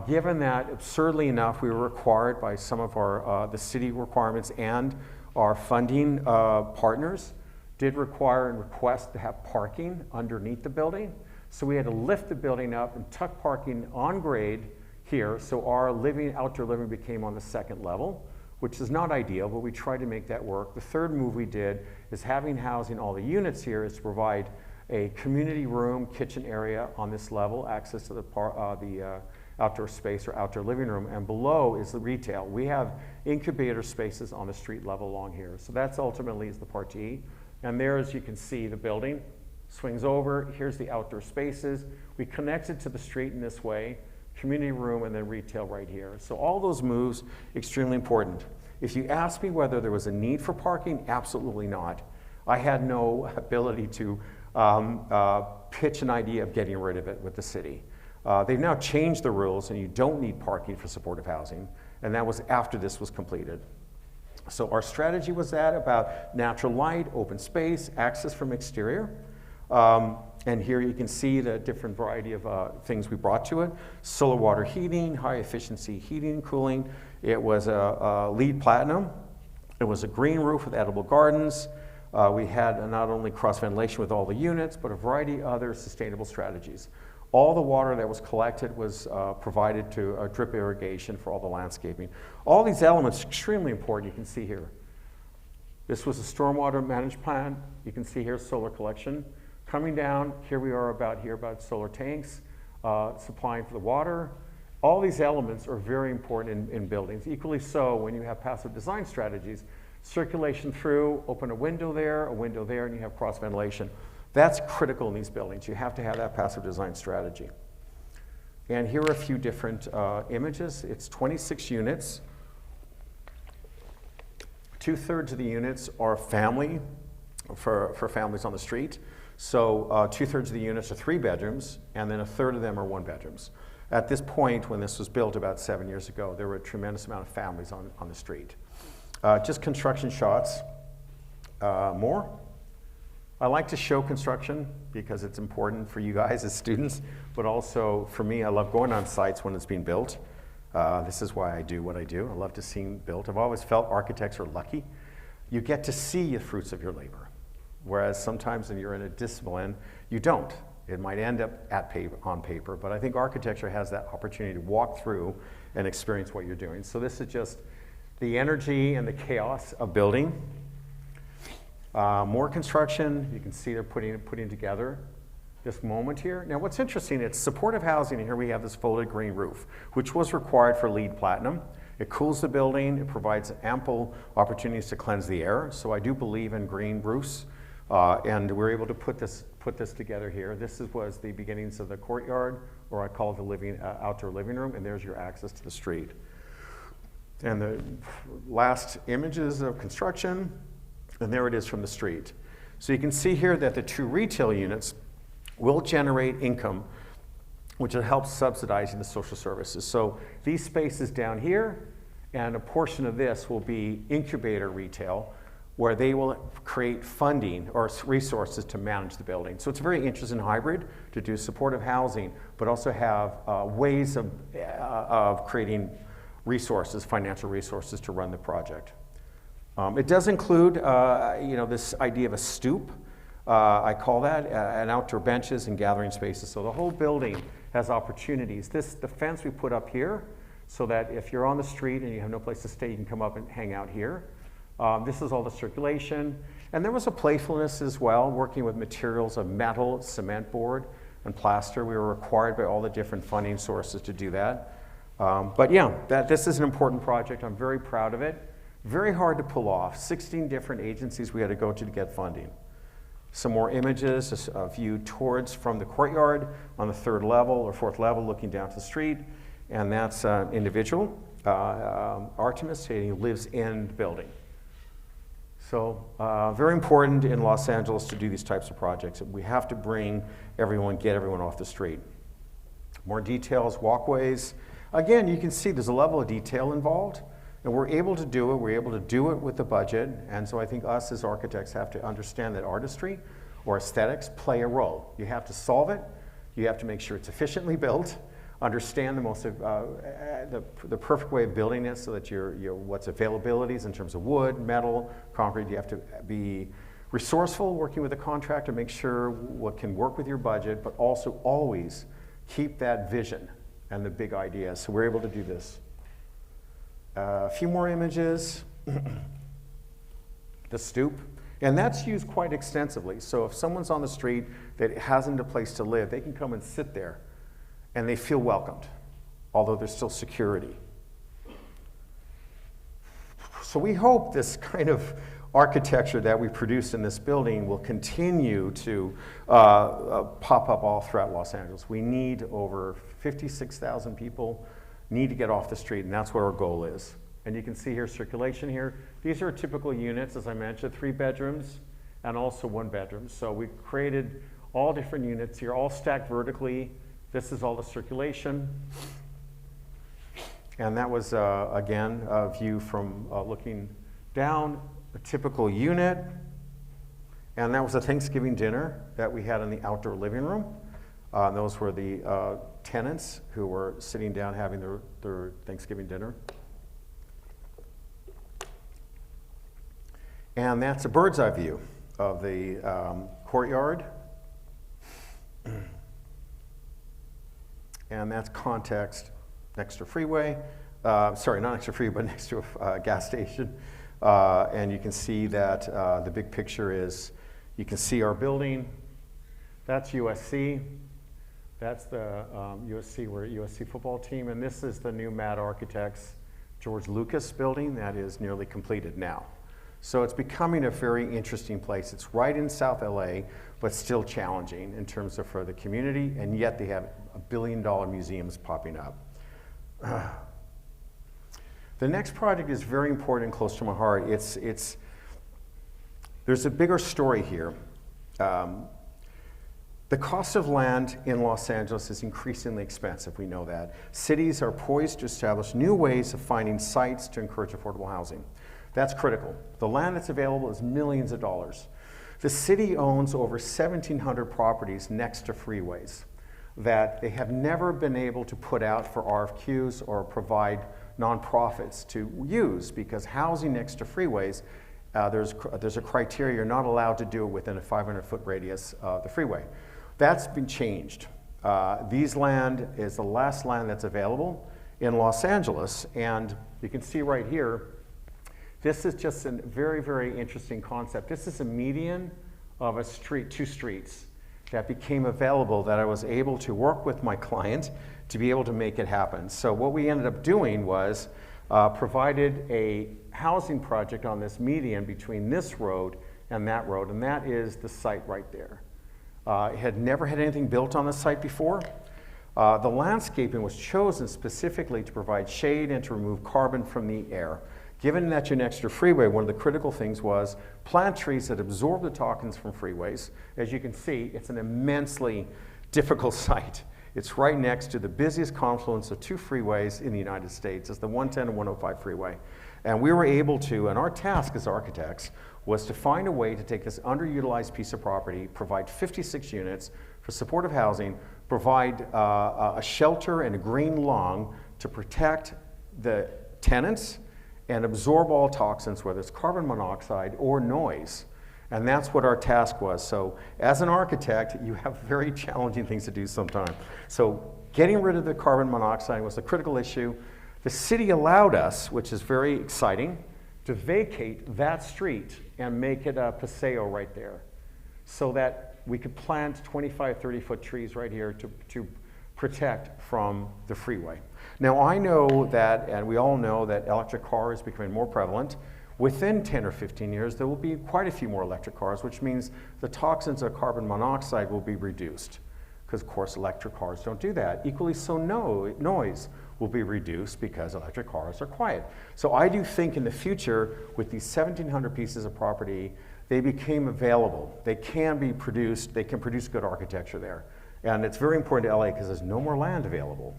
Given that, absurdly enough, we were required by some of our the city requirements and our funding partners did require and request to have parking underneath the building. So we had to lift the building up and tuck parking on grade here. So our outdoor living became on the second level, which is not ideal, but we tried to make that work. The third move we did is having housing all the units here is to provide a community room, kitchen area on this level, access to the outdoor space or outdoor living room, and below is the retail. We have incubator spaces on the street level along here. So that's ultimately is the Part E. And there, as you can see, the building swings over. Here's the outdoor spaces. We connected to the street in this way, community room, and then retail right here. So all those moves, extremely important. If you ask me whether there was a need for parking, absolutely not. I had no ability to pitch an idea of getting rid of it with the city. They've now changed the rules, and you don't need parking for supportive housing, and that was after this was completed. So our strategy was that about natural light, open space, access from exterior. And here you can see the different variety of things we brought to it. Solar water heating, high efficiency heating and cooling. It was a LEED Platinum. It was a green roof with edible gardens. We had not only cross ventilation with all the units, but a variety of other sustainable strategies. All the water that was collected was provided to drip irrigation for all the landscaping. All these elements are extremely important, you can see here. This was a stormwater management plan. You can see here solar collection. Coming down, here we are about solar tanks, supplying for the water. All these elements are very important in buildings. Equally so when you have passive design strategies. Circulation through, open a window there, and you have cross ventilation. That's critical in these buildings. You have to have that passive design strategy. And here are a few different images. It's 26 units. 2/3 of the units are family, for families on the street. So 2/3 of the units are 3 bedrooms, and then 1/3 of them are 1 bedrooms. At this point, when this was built about 7 years ago, there were a tremendous amount of families on the street. Just construction shots. More. I like to show construction because it's important for you guys as students, but also for me, I love going on sites when it's being built. This is why I do what I do. I love to see them built. I've always felt architects are lucky. You get to see the fruits of your labor, whereas sometimes when you're in a discipline, you don't. It might end up on paper, but I think architecture has that opportunity to walk through and experience what you're doing. So this is just the energy and the chaos of building. More construction. You can see they're putting together this moment here. Now what's interesting, it's supportive housing, and here we have this folded green roof, which was required for LEED Platinum. It cools the building, it provides ample opportunities to cleanse the air, so I do believe in green roofs, and we're able to put this together here. This was the beginnings of the courtyard, or I call it the outdoor living room, and there's your access to the street. And the last images of construction, and there it is from the street. So you can see here that the 2 retail units will generate income, which will help subsidizing the social services. So these spaces down here, and a portion of this will be incubator retail, where they will create funding or resources to manage the building. So it's a very interesting hybrid to do supportive housing, but also have ways of creating resources, financial resources to run the project. It does include this idea of a stoop. I call that, and outdoor benches and gathering spaces. So the whole building has opportunities. The fence we put up here, so that if you're on the street and you have no place to stay, you can come up and hang out here. This is all the circulation. And there was a playfulness as well, working with materials of metal, cement board, and plaster. We were required by all the different funding sources to do that. But yeah, this is an important project. I'm very proud of it. Very hard to pull off. 16 different agencies we had to go to get funding. Some more images, a view from the courtyard on the 3rd level or 4th level, looking down to the street. And that's an individual, Artemis, who lives in the building. So very important in Los Angeles to do these types of projects. We have to get everyone off the street. More details, walkways. Again, you can see there's a level of detail involved. And we're able to do it. We're able to do it with the budget. And so I think us as architects have to understand that artistry or aesthetics play a role. You have to solve it. You have to make sure it's efficiently built. Understand the perfect way of building it so that what's availabilities in terms of wood, metal, concrete. You have to be resourceful, working with a contractor, make sure what can work with your budget, but also always keep that vision and the big ideas. So we're able to do this. A few more images. The stoop. And that's used quite extensively. So if someone's on the street that hasn't a place to live, they can come and sit there and they feel welcomed, although there's still security. So we hope this kind of architecture that we produce in this building will continue to pop up all throughout Los Angeles. We need over 56,000 people need to get off the street, and that's what our goal is. And you can see here circulation here. These are typical units, as I mentioned, 3 bedrooms and also 1 bedroom. So we created all different units here, all stacked vertically. This is all the circulation. And that was, again, a view from looking down, a typical unit. And that was a Thanksgiving dinner that we had in the outdoor living room. Those were the tenants who were sitting down having their Thanksgiving dinner. And that's a bird's eye view of the courtyard. and that's context next to freeway. Sorry, not next to freeway, but next to a gas station. And you can see that the big picture is, you can see our building. That's USC. That's the USC, we're a USC football team. And this is the new Mad Architects George Lucas building that is nearly completed now. So it's becoming a very interesting place. It's right in South LA, but still challenging in terms of for the community, and yet they have $1 billion museums popping up. The next project is very important and close to my heart. There's a bigger story here. The cost of land in Los Angeles is increasingly expensive, we know that. Cities are poised to establish new ways of finding sites to encourage affordable housing. That's critical. The land that's available is millions of dollars. The city owns over 1,700 properties next to freeways that they have never been able to put out for RFQs or provide nonprofits to use, because housing next to freeways, there's a criteria, you're not allowed to do it within a 500-foot radius of the freeway. That's been changed. These land is the last land that's available in Los Angeles, and you can see right here, this is just a very, very interesting concept. This is a median of a street, 2 streets that became available that I was able to work with my client to be able to make it happen. So what we ended up doing was provided a housing project on this median between this road, and that is the site right there. It had never had anything built on the site before. The landscaping was chosen specifically to provide shade and to remove carbon from the air. Given that you're next to a freeway, one of the critical things was plant trees that absorb the toxins from freeways. As you can see, it's an immensely difficult site. It's right next to the busiest confluence of 2 freeways in the United States. It's the 110 and 105 freeway. And we were able to, and our task as architects was to find a way to take this underutilized piece of property, provide 56 units for supportive housing, provide a shelter and a green lung to protect the tenants and absorb all toxins, whether it's carbon monoxide or noise. And that's what our task was. So as an architect, you have very challenging things to do sometimes. So getting rid of the carbon monoxide was a critical issue. The city allowed us, which is very exciting, to vacate that street and make it a paseo right there, so that we could plant 25, 30-foot trees right here to protect from the freeway. Now I know that, and we all know that electric cars are becoming more prevalent. Within 10 or 15 years, there will be quite a few more electric cars, which means the toxins of carbon monoxide will be reduced, because of course electric cars don't do that. Equally so, noise will be reduced because electric cars are quiet. So I do think in the future, with these 1,700 pieces of property, they became available. They can be produced, they can produce good architecture there. And it's very important to LA because there's no more land available.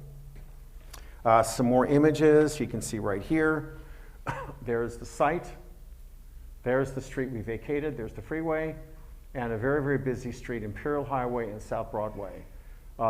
Some more images you can see right here. There's the site, there's the street we vacated, there's the freeway, and a very, very busy street, Imperial Highway and South Broadway.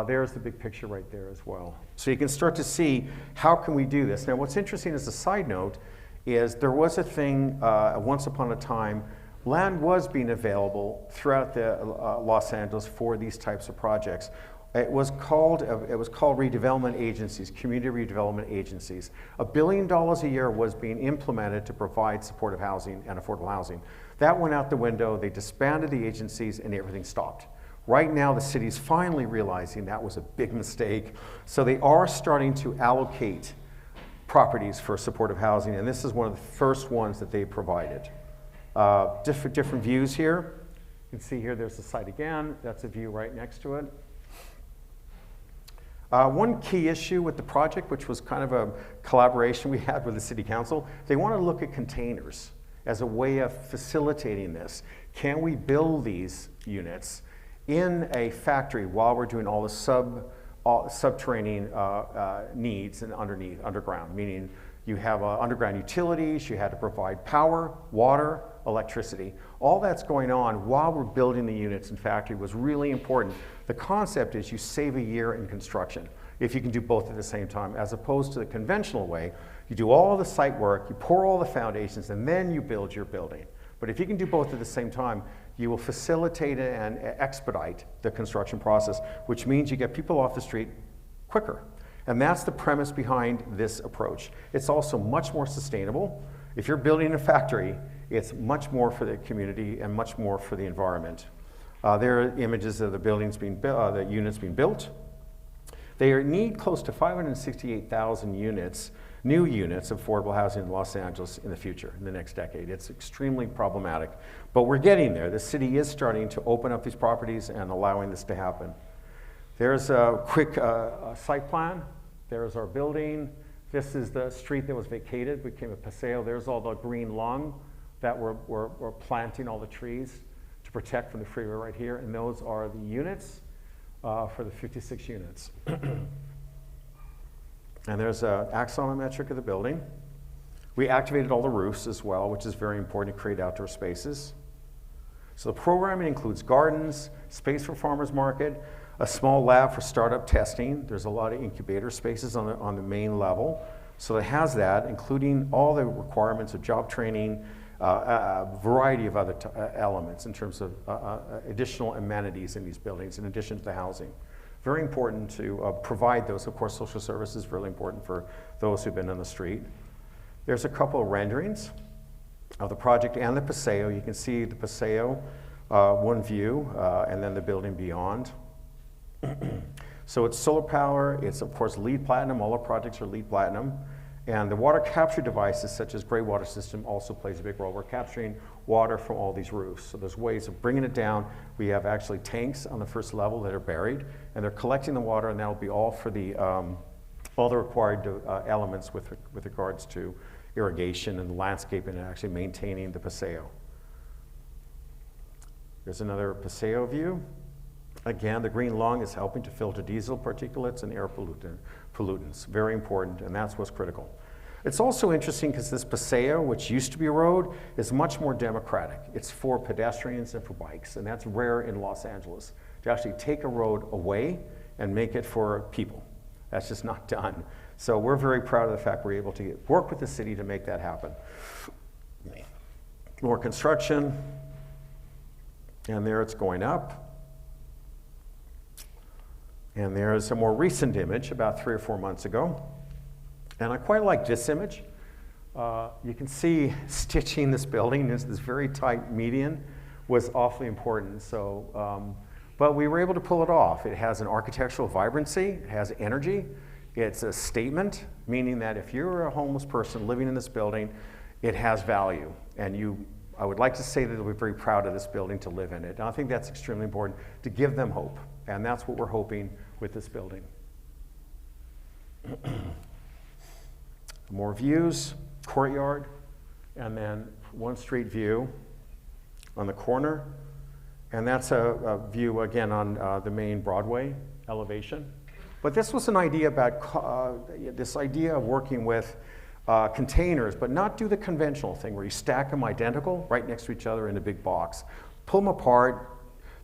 There's the big picture right there as well. So you can start to see how can we do this. Now what's interesting as a side note is there was a thing once upon a time, land was being available throughout the Los Angeles for these types of projects. It was called redevelopment agencies, community redevelopment agencies. $1 billion a year was being implemented to provide supportive housing and affordable housing. That went out the window, they disbanded the agencies, and everything stopped. Right now, the city's finally realizing that was a big mistake, so they are starting to allocate properties for supportive housing, and this is one of the first ones that they provided. Different views here. You can see here, there's the site again. That's a view right next to it. One key issue with the project, which was kind of a collaboration we had with the City Council, they want to look at containers as a way of facilitating this. Can we build these units in a factory while we're doing all the subterranean needs and underground, meaning you have underground utilities, you had to provide power, water, electricity. All that's going on while we're building the units in factory was really important. The concept is you save a year in construction if you can do both at the same time, as opposed to the conventional way. You do all the site work, you pour all the foundations, and then you build your building. But if you can do both at the same time, you will facilitate and expedite the construction process, which means you get people off the street quicker. And that's the premise behind this approach. It's also much more sustainable. If you're building a factory, it's much more for the community and much more for the environment. There are images of the buildings being built, the units being built. They need close to 568,000 units, new units of affordable housing in Los Angeles in the future, in the next decade. It's extremely problematic, but we're getting there. The city is starting to open up these properties and allowing this to happen. There's a quick site plan. There's our building. This is the street that was vacated, became a paseo. There's all the green lung that we're planting all the trees to protect from the freeway right here, and those are the units for the 56 units. And there's an axonometric of the building. We activated all the roofs as well, which is very important to create outdoor spaces. So the programming includes gardens, space for farmers market, a small lab for startup testing. There's a lot of incubator spaces on the main level. So it has that, including all the requirements of job training, a variety of other elements in terms of additional amenities in these buildings in addition to the housing. Very important to provide those. Of course, social services is really important for those who've been on the street. There's a couple of renderings of the project and the paseo. You can see the paseo, one view, and then the building beyond. So it's solar power. It's, of course, LEED Platinum. All our projects are LEED Platinum. And the water capture devices, such as gray water system, also plays a big role. We're capturing water from all these roofs. So there's ways of bringing it down. We have actually tanks on the first level that are buried, and they're collecting the water, and that'll be all for the all the required elements with regards to irrigation and the landscape and actually maintaining the paseo. There's another paseo view. Again, the green lung is helping to filter diesel particulates and air pollutants. Very important, and that's what's critical. It's also interesting because this paseo, which used to be a road, is much more democratic. It's for pedestrians and for bikes, and that's rare in Los Angeles, to actually take a road away and make it for people. That's just not done. So we're very proud of the fact we're able to work with the city to make that happen. More construction, and there it's going up. And there's a more recent image about 3 or 4 months ago. And I quite like this image. You can see stitching this building, this very tight median, was awfully important. So, but we were able to pull it off. It has an architectural vibrancy, it has energy. It's a statement, meaning that if you're a homeless person living in this building, it has value. And I would like to say that we're very proud of this building to live in it. And I think that's extremely important, to give them hope. And that's what we're hoping with this building. More views, courtyard, and then one street view on the corner. And that's a view, again, on the main Broadway elevation. But this was an idea about this idea of working with containers, but not do the conventional thing where you stack them identical right next to each other in a big box. Pull them apart.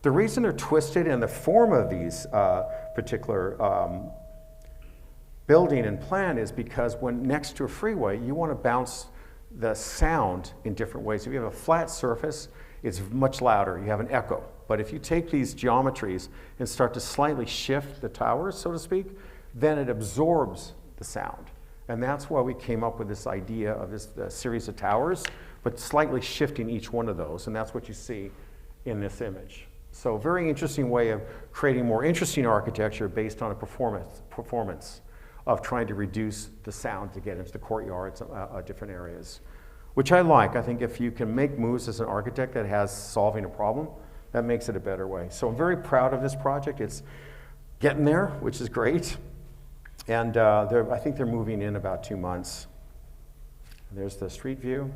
The reason they're twisted in the form of these particular building and plan is because when next to a freeway, you want to bounce the sound in different ways. If you have a flat surface, it's much louder. You have an echo. But if you take these geometries and start to slightly shift the towers, so to speak, then it absorbs the sound. And that's why we came up with this idea of this series of towers, but slightly shifting each one of those. And that's what you see in this image. So very interesting way of creating more interesting architecture based on a performance of trying to reduce the sound to get into the courtyards, different areas, which I like. I think if you can make moves as an architect that has solving a problem, that makes it a better way. So I'm very proud of this project. It's getting there, which is great. And I think they're moving in about 2 months. There's the street view.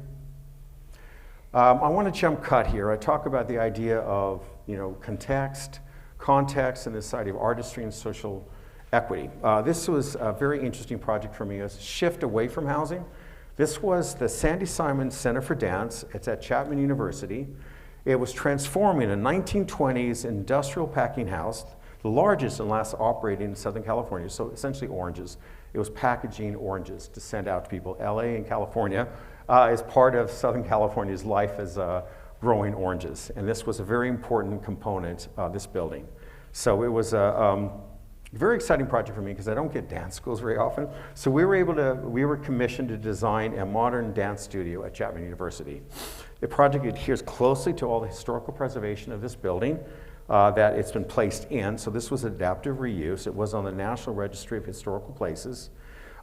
I want to jump cut here. I talk about the idea of context, and this idea of artistry and social equity. This was a very interesting project for me, a shift away from housing. This was the Sandy Simon Center for Dance. It's at Chapman University. It was transforming a 1920s industrial packing house, the largest and last operating in Southern California, so essentially oranges. It was packaging oranges to send out to people. LA and California is part of Southern California's life as growing oranges. And this was a very important component of this building. So it was Very exciting project for me because I don't get dance schools very often. So we were commissioned to design a modern dance studio at Chapman University. The project adheres closely to all the historical preservation of this building that it's been placed in. So this was adaptive reuse. It was on the National Registry of Historical Places.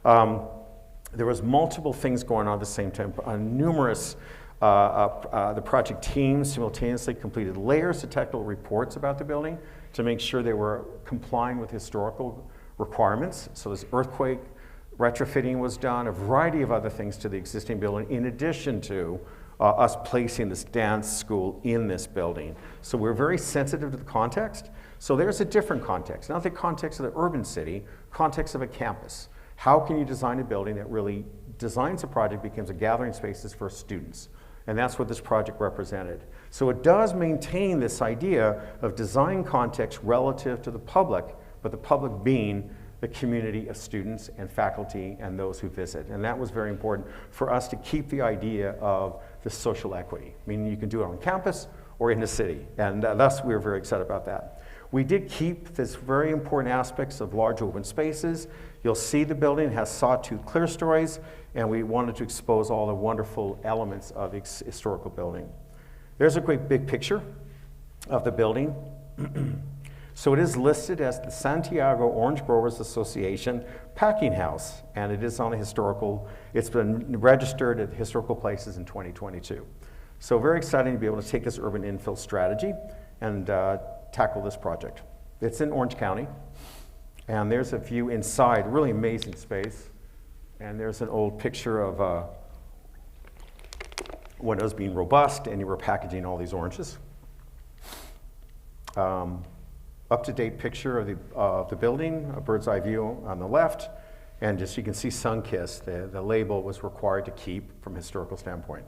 There was multiple things going on at the same time. Numerous, the project teams simultaneously completed layers of technical reports about the building to make sure they were complying with historical requirements. So this earthquake retrofitting was done, a variety of other things to the existing building, in addition to us placing this dance school in this building. So we're very sensitive to the context. So there's a different context, not the context of the urban city, context of a campus. How can you design a building that really designs a project, becomes a gathering spaces for students? And that's what this project represented. So it does maintain this idea of design context relative to the public, but the public being the community of students and faculty and those who visit. And that was very important for us to keep the idea of the social equity, meaning you can do it on campus or in the city. And thus we were very excited about that. We did keep this very important aspects of large open spaces. You'll see the building has sawtooth clerestories, and we wanted to expose all the wonderful elements of the historical building. There's a great big picture of the building. So it is listed as the Santiago Orange Growers Association packing house, and it is on a historical, it's been registered at historical places in 2022. So very exciting to be able to take this urban infill strategy and tackle this project. It's in Orange County, and there's a view inside, really amazing space. And there's an old picture of windows being robust, and you were packaging all these oranges. Up-to-date picture of the building, a bird's eye view on the left, and just you can see sun-kissed. The label was required to keep from a historical standpoint.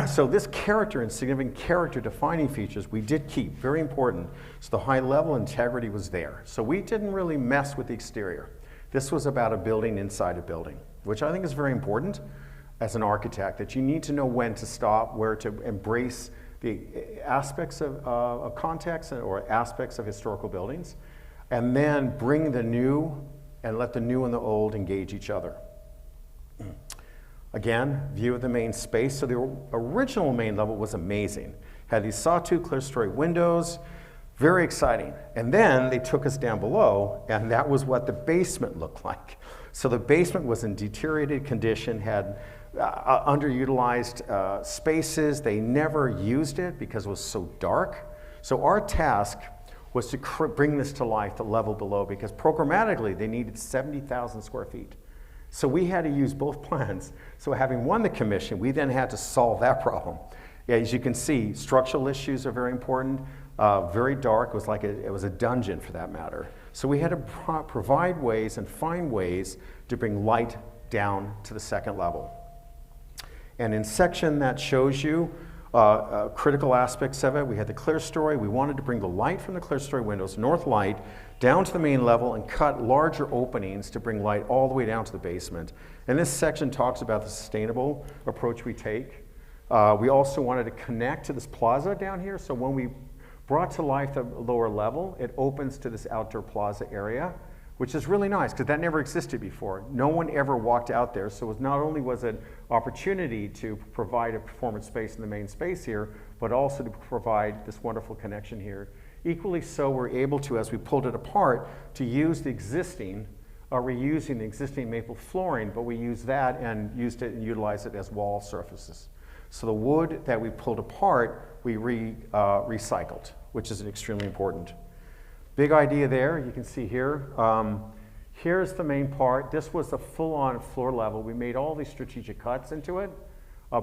So this character and significant character defining features we did keep, very important. So the high level integrity was there. So we didn't really mess with the exterior. This was about a building inside a building, which I think is very important as an architect, that you need to know when to stop, where to embrace the aspects of context or aspects of historical buildings, and then bring the new and let the new and the old engage each other. Again, view of the main space. So the original main level was amazing. Had these sawtooth clerestory windows, very exciting. And then they took us down below, and that was what the basement looked like. So the basement was in deteriorated condition, had underutilized spaces. They never used it because it was so dark. So our task was to bring this to life, the level below, because programmatically they needed 70,000 square feet. So we had to use both plans. So having won the commission, we then had to solve that problem. Yeah, as you can see, structural issues are very important. Very dark. It was like it was a dungeon for that matter. So we had to provide ways and find ways to bring light down to the second level. And in section that shows you critical aspects of it, we had the clerestory. We wanted to bring the light from the clerestory windows, north light, down to the main level and cut larger openings to bring light all the way down to the basement. And this section talks about the sustainable approach we take. We also wanted to connect to this plaza down here. So when we brought to life the lower level, it opens to this outdoor plaza area, which is really nice because that never existed before. No one ever walked out there, so not only was it opportunity to provide a performance space in the main space here, but also to provide this wonderful connection here. Equally so, we're able to, as we pulled it apart, to use the existing, reusing the existing maple flooring, but we used that and used it and utilized it as wall surfaces. So the wood that we pulled apart, we recycled, which is extremely important. Big idea there, you can see here. Here's the main part. This was the full-on floor level. We made all these strategic cuts into it,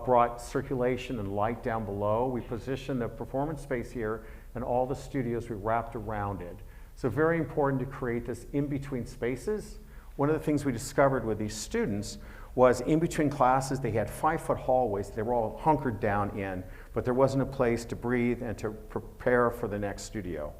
brought circulation and light down below. We positioned the performance space here and all the studios we wrapped around it. So very important to create this in-between spaces. One of the things we discovered with these students was in between classes, they had 5-foot hallways. They were all hunkered down in, but there wasn't a place to breathe and to prepare for the next studio.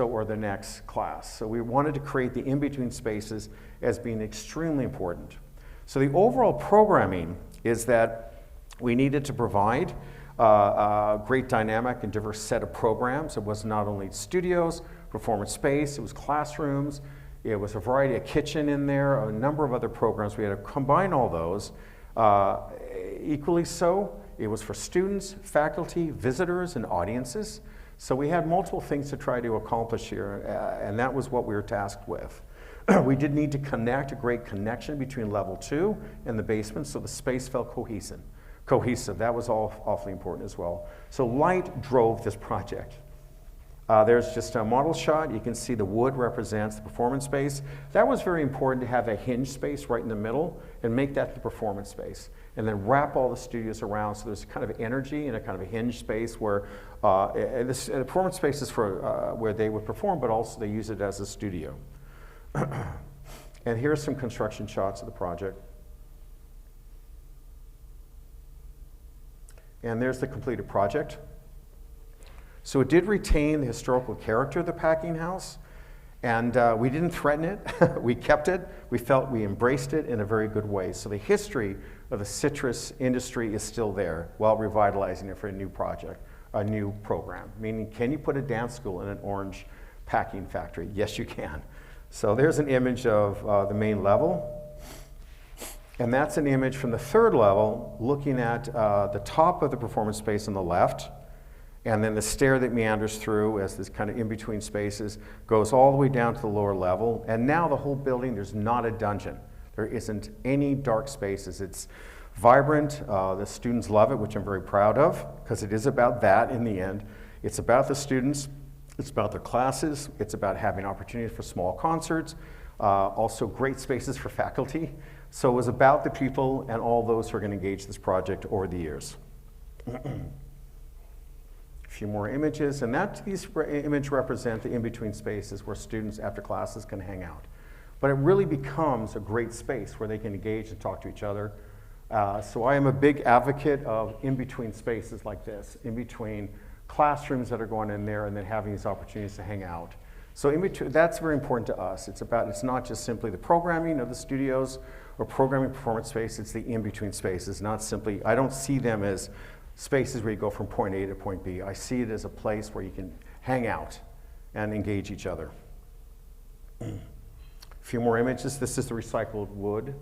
Or the next class. So we wanted to create the in-between spaces as being extremely important. So the overall programming is that we needed to provide a great dynamic and diverse set of programs. It was not only studios, performance space, it was classrooms, it was a variety of kitchen in there, a number of other programs. We had to combine all those. Equally so, it was for students, faculty, visitors, and audiences. So we had multiple things to try to accomplish here, and that was what we were tasked with. We did need to connect, a great connection between level 2 and the basement, so the space felt cohesive. That was awfully important as well. So light drove this project. There's just a model shot. You can see the wood represents the performance space. That was very important to have a hinge space right in the middle and make that the performance space. And then wrap all the studios around so there's kind of energy and a kind of a hinge space where the performance space is for where they would perform, but also they use it as a studio. And here's some construction shots of the project. And there's the completed project. So it did retain the historical character of the packing house, and we didn't threaten it. We kept it. We felt we embraced it in a very good way. So the history of the citrus industry is still there while revitalizing it for a new project, a new program. Meaning, can you put a dance school in an orange packing factory? Yes, you can. So there's an image of the main level. And that's an image from the third level looking at the top of the performance space on the left. And then the stair that meanders through as this kind of in-between spaces goes all the way down to the lower level. And now the whole building, there's not a dungeon. There isn't any dark spaces. It's vibrant. The students love it, which I'm very proud of, because it is about that in the end. It's about the students. It's about their classes. It's about having opportunities for small concerts. Also great spaces for faculty. So it was about the people and all those who are going to engage this project over the years. A few more images, and these images represent the in-between spaces where students after classes can hang out. But it really becomes a great space where they can engage and talk to each other. So I am a big advocate of in-between spaces like this, in between classrooms that are going in there and then having these opportunities to hang out. So in between, that's very important to us. It's not just simply the programming of the studios or programming performance space, it's the in-between spaces, not simply, I don't see them as spaces where you go from point A to point B. I see it as a place where you can hang out and engage each other. A few more images. This is the recycled wood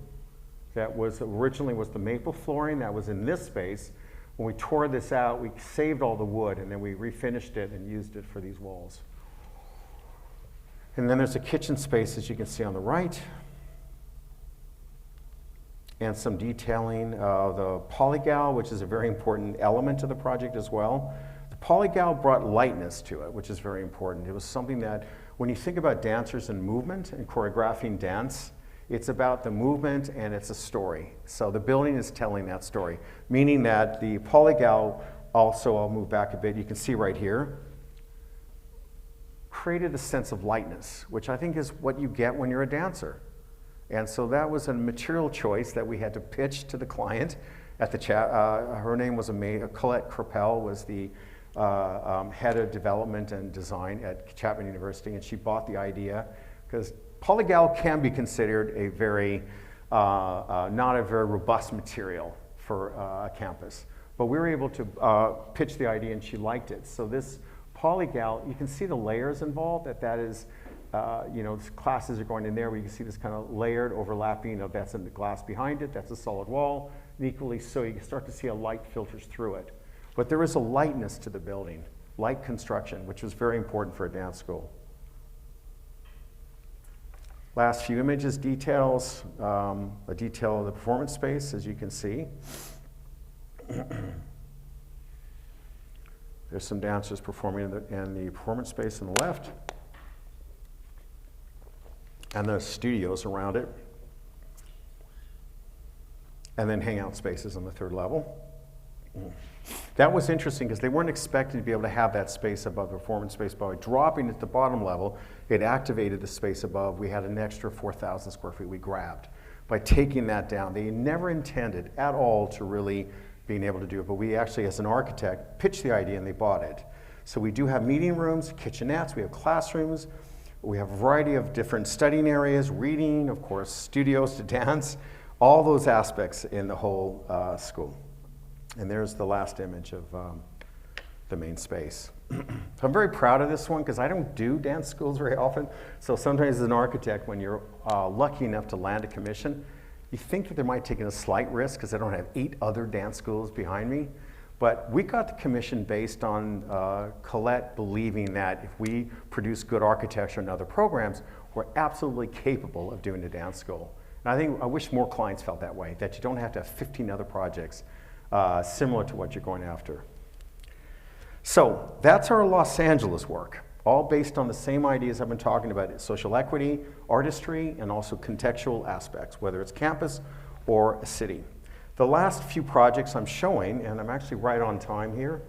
that was originally the maple flooring that was in this space. When we tore this out, we saved all the wood and then we refinished it and used it for these walls. And then there's a kitchen space, as you can see on the right, and some detailing of the polygal, which is a very important element to the project as well. The polygal brought lightness to it, which is very important. It was something that, when you think about dancers and movement and choreographing dance, it's about the movement and it's a story. So the building is telling that story, meaning that the polygal also, I'll move back a bit, you can see right here, created a sense of lightness, which I think is what you get when you're a dancer. And so that was a material choice that we had to pitch to the client at the her name was Colette Crapel, was the head of development and design at Chapman University, and she bought the idea because polygal can be considered a very, not a very robust material for a campus. But we were able to pitch the idea and she liked it. So this polygal, you can see the layers involved, that is, classes are going in there where you can see this kind of layered overlapping, that's in the glass behind it, that's a solid wall, and equally so you can start to see a light filters through it. But there is a lightness to the building, light construction, which was very important for a dance school. Last few images, details, a detail of the performance space, as you can see. There's some dancers performing in the performance space on the left, and the studios around it, and then hangout spaces on the third level. That was interesting because they weren't expecting to be able to have that space above the performance space. By dropping at the bottom level, it activated the space above. We had an extra 4,000 square feet we grabbed. By taking that down, they never intended at all to really being able to do it, but we actually, as an architect, pitched the idea and they bought it. So we do have meeting rooms, kitchenettes, we have classrooms, we have a variety of different studying areas, reading, of course, studios to dance, all those aspects in the whole school. And there's the last image of the main space. I'm very proud of this one because I don't do dance schools very often. So sometimes as an architect, when you're lucky enough to land a commission, you think that there might take a slight risk because I don't have 8 other dance schools behind me. But we got the commission based on Colette believing that if we produce good architecture and other programs, we're absolutely capable of doing a dance school. And I wish more clients felt that way, that you don't have to have 15 other projects similar to what you're going after. So that's our Los Angeles work, all based on the same ideas I've been talking about: social equity, artistry, and also contextual aspects, whether it's campus or a city. The last few projects I'm showing, and I'm actually right on time here.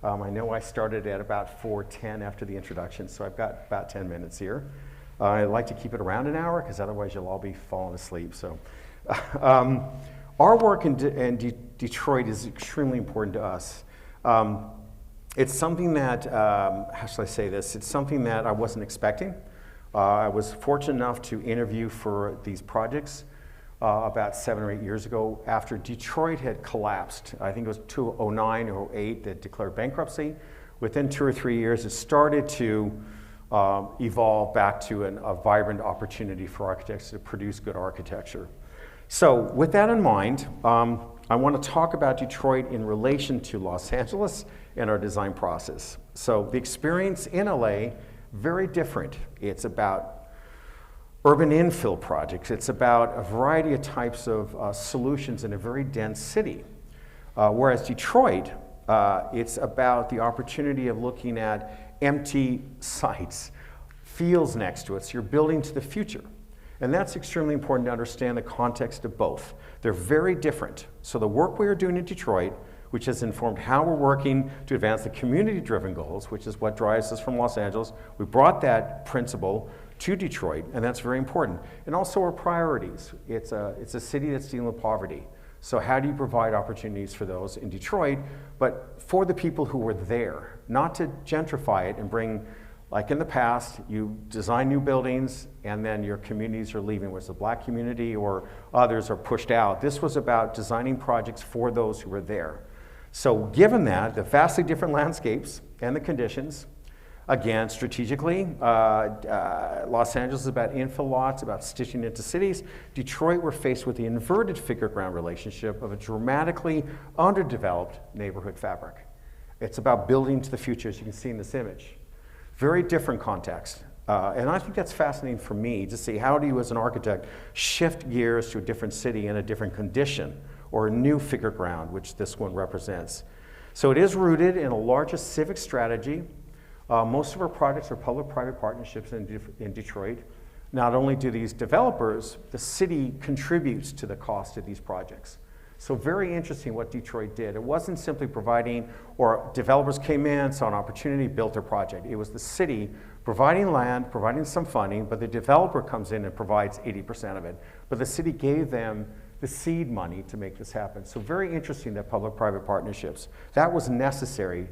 I know I started at about 4:10 after the introduction, so I've got about 10 minutes here. I like to keep it around an hour because otherwise you'll all be falling asleep. So, our work in Detroit is extremely important to us. It's something that, how shall I say this? It's something that I wasn't expecting. I was fortunate enough to interview for these projects about 7 or 8 years ago after Detroit had collapsed. I think it was 2009 or 2008 that declared bankruptcy. Within 2 or 3 years, it started to evolve back to a vibrant opportunity for architects to produce good architecture. So with that in mind, I want to talk about Detroit in relation to Los Angeles and our design process. So the experience in LA, very different. It's about urban infill projects. It's about a variety of types of solutions in a very dense city. Whereas Detroit, it's about the opportunity of looking at empty sites, fields next to it, so you're building to the future. And that's extremely important to understand the context of both. They're very different. So the work we are doing in Detroit, which has informed how we're working to advance the community-driven goals, which is what drives us from Los Angeles, we brought that principle to Detroit, and that's very important. And also our priorities. It's a city that's dealing with poverty. So how do you provide opportunities for those in Detroit, but for the people who were there, not to gentrify it and bring, like in the past, you design new buildings and then your communities are leaving, whether it's the Black community or others are pushed out. This was about designing projects for those who were there. So given that, the vastly different landscapes and the conditions, again, strategically, Los Angeles is about infill lots, about stitching into cities. Detroit, we're faced with the inverted figure-ground relationship of a dramatically underdeveloped neighborhood fabric. It's about building to the future, as you can see in this image. Very different context. And I think that's fascinating for me to see how do you, as an architect, shift gears to a different city in a different condition or a new figure ground, which this one represents. So it is rooted in a larger civic strategy. Most of our projects are public-private partnerships in Detroit. Not only do these developers, the city contributes to the cost of these projects. So very interesting what Detroit did. It wasn't simply providing, or developers came in, saw an opportunity, built their project. It was the city providing land, providing some funding, but the developer comes in and provides 80% of it. But the city gave them the seed money to make this happen. So very interesting that public-private partnerships. That was necessary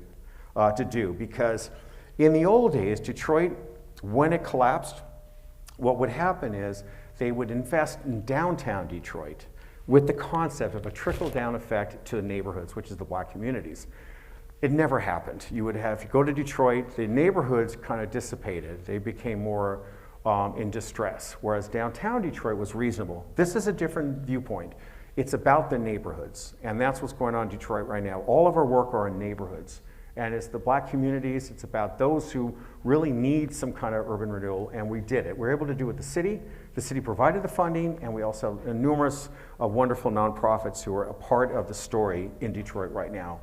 to do because in the old days, Detroit, when it collapsed, what would happen is they would invest in downtown Detroit with the concept of a trickle-down effect to the neighborhoods, which is the Black communities. It never happened. You would have, if you go to Detroit, the neighborhoods kind of dissipated. They became more in distress, whereas downtown Detroit was reasonable. This is a different viewpoint. It's about the neighborhoods, and that's what's going on in Detroit right now. All of our work are in neighborhoods, and it's the Black communities. It's about those who really need some kind of urban renewal, and we did it. We're able to do it with the city. The city provided the funding, and we also have numerous wonderful nonprofits who are a part of the story in Detroit right now.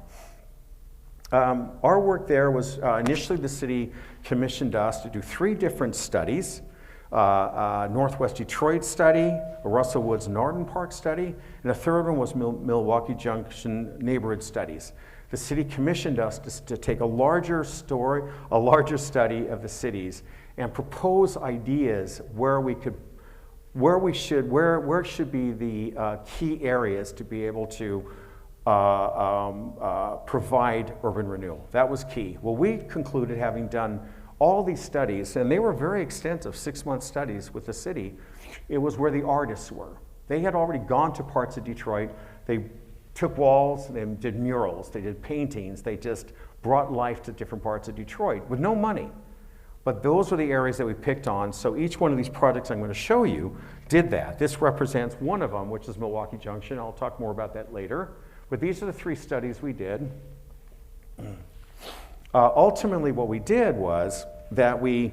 Our work there was, initially the city commissioned us to do 3 different studies. Northwest Detroit study, a Russell Woods Norton Park study, and a third one was Milwaukee Junction neighborhood studies. The city commissioned us to take a larger study of the cities and propose ideas where should be the key areas to be able to provide urban renewal. That was key. Well, we concluded, having done all these studies, and they were very extensive, 6-month studies with the city, it was where the artists were. They had already gone to parts of Detroit. They took walls and did murals, they did paintings, they just brought life to different parts of Detroit with no money. But those were the areas that we picked on, so each one of these projects I'm going to show you did that. This represents one of them, which is Milwaukee Junction. I'll talk more about that later. But these are the 3 studies we did. Ultimately, what we did was that we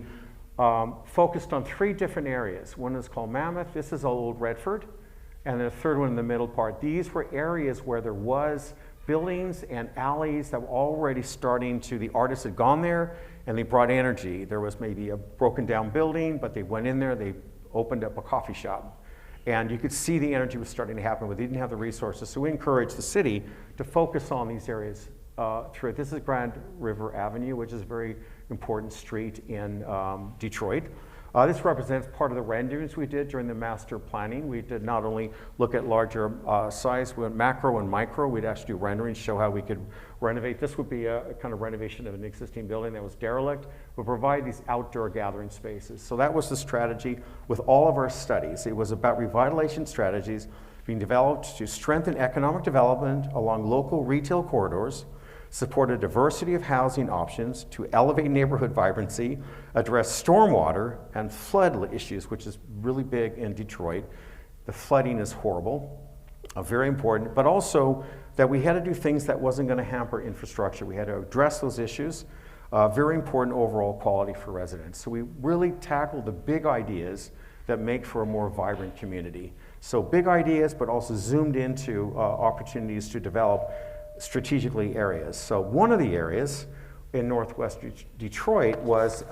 focused on 3 different areas. One is called Mammoth, this is Old Redford, and then the third one in the middle part. These were areas where there was buildings and alleys that were already starting to, the artists had gone there and they brought energy. There was maybe a broken down building, but they went in there, they opened up a coffee shop. And you could see the energy was starting to happen, but they didn't have the resources. So we encouraged the city to focus on these areas through it. This is Grand River Avenue, which is a very important street in Detroit. This represents part of the renderings we did during the master planning. We did not only look at larger size, we went macro and micro. We'd actually do renderings, show how we could renovate. This would be a kind of renovation of an existing building that was derelict. We'll provide these outdoor gathering spaces. So that was the strategy with all of our studies. It was about revitalization strategies being developed to strengthen economic development along local retail corridors, support a diversity of housing options to elevate neighborhood vibrancy, address stormwater and flood issues, which is really big in Detroit. The flooding is horrible, very important, but also that we had to do things that wasn't going to hamper infrastructure. We had to address those issues, very important overall quality for residents. So we really tackled the big ideas that make for a more vibrant community. So big ideas, but also zoomed into opportunities to develop strategically areas. So one of the areas in Northwest Detroit was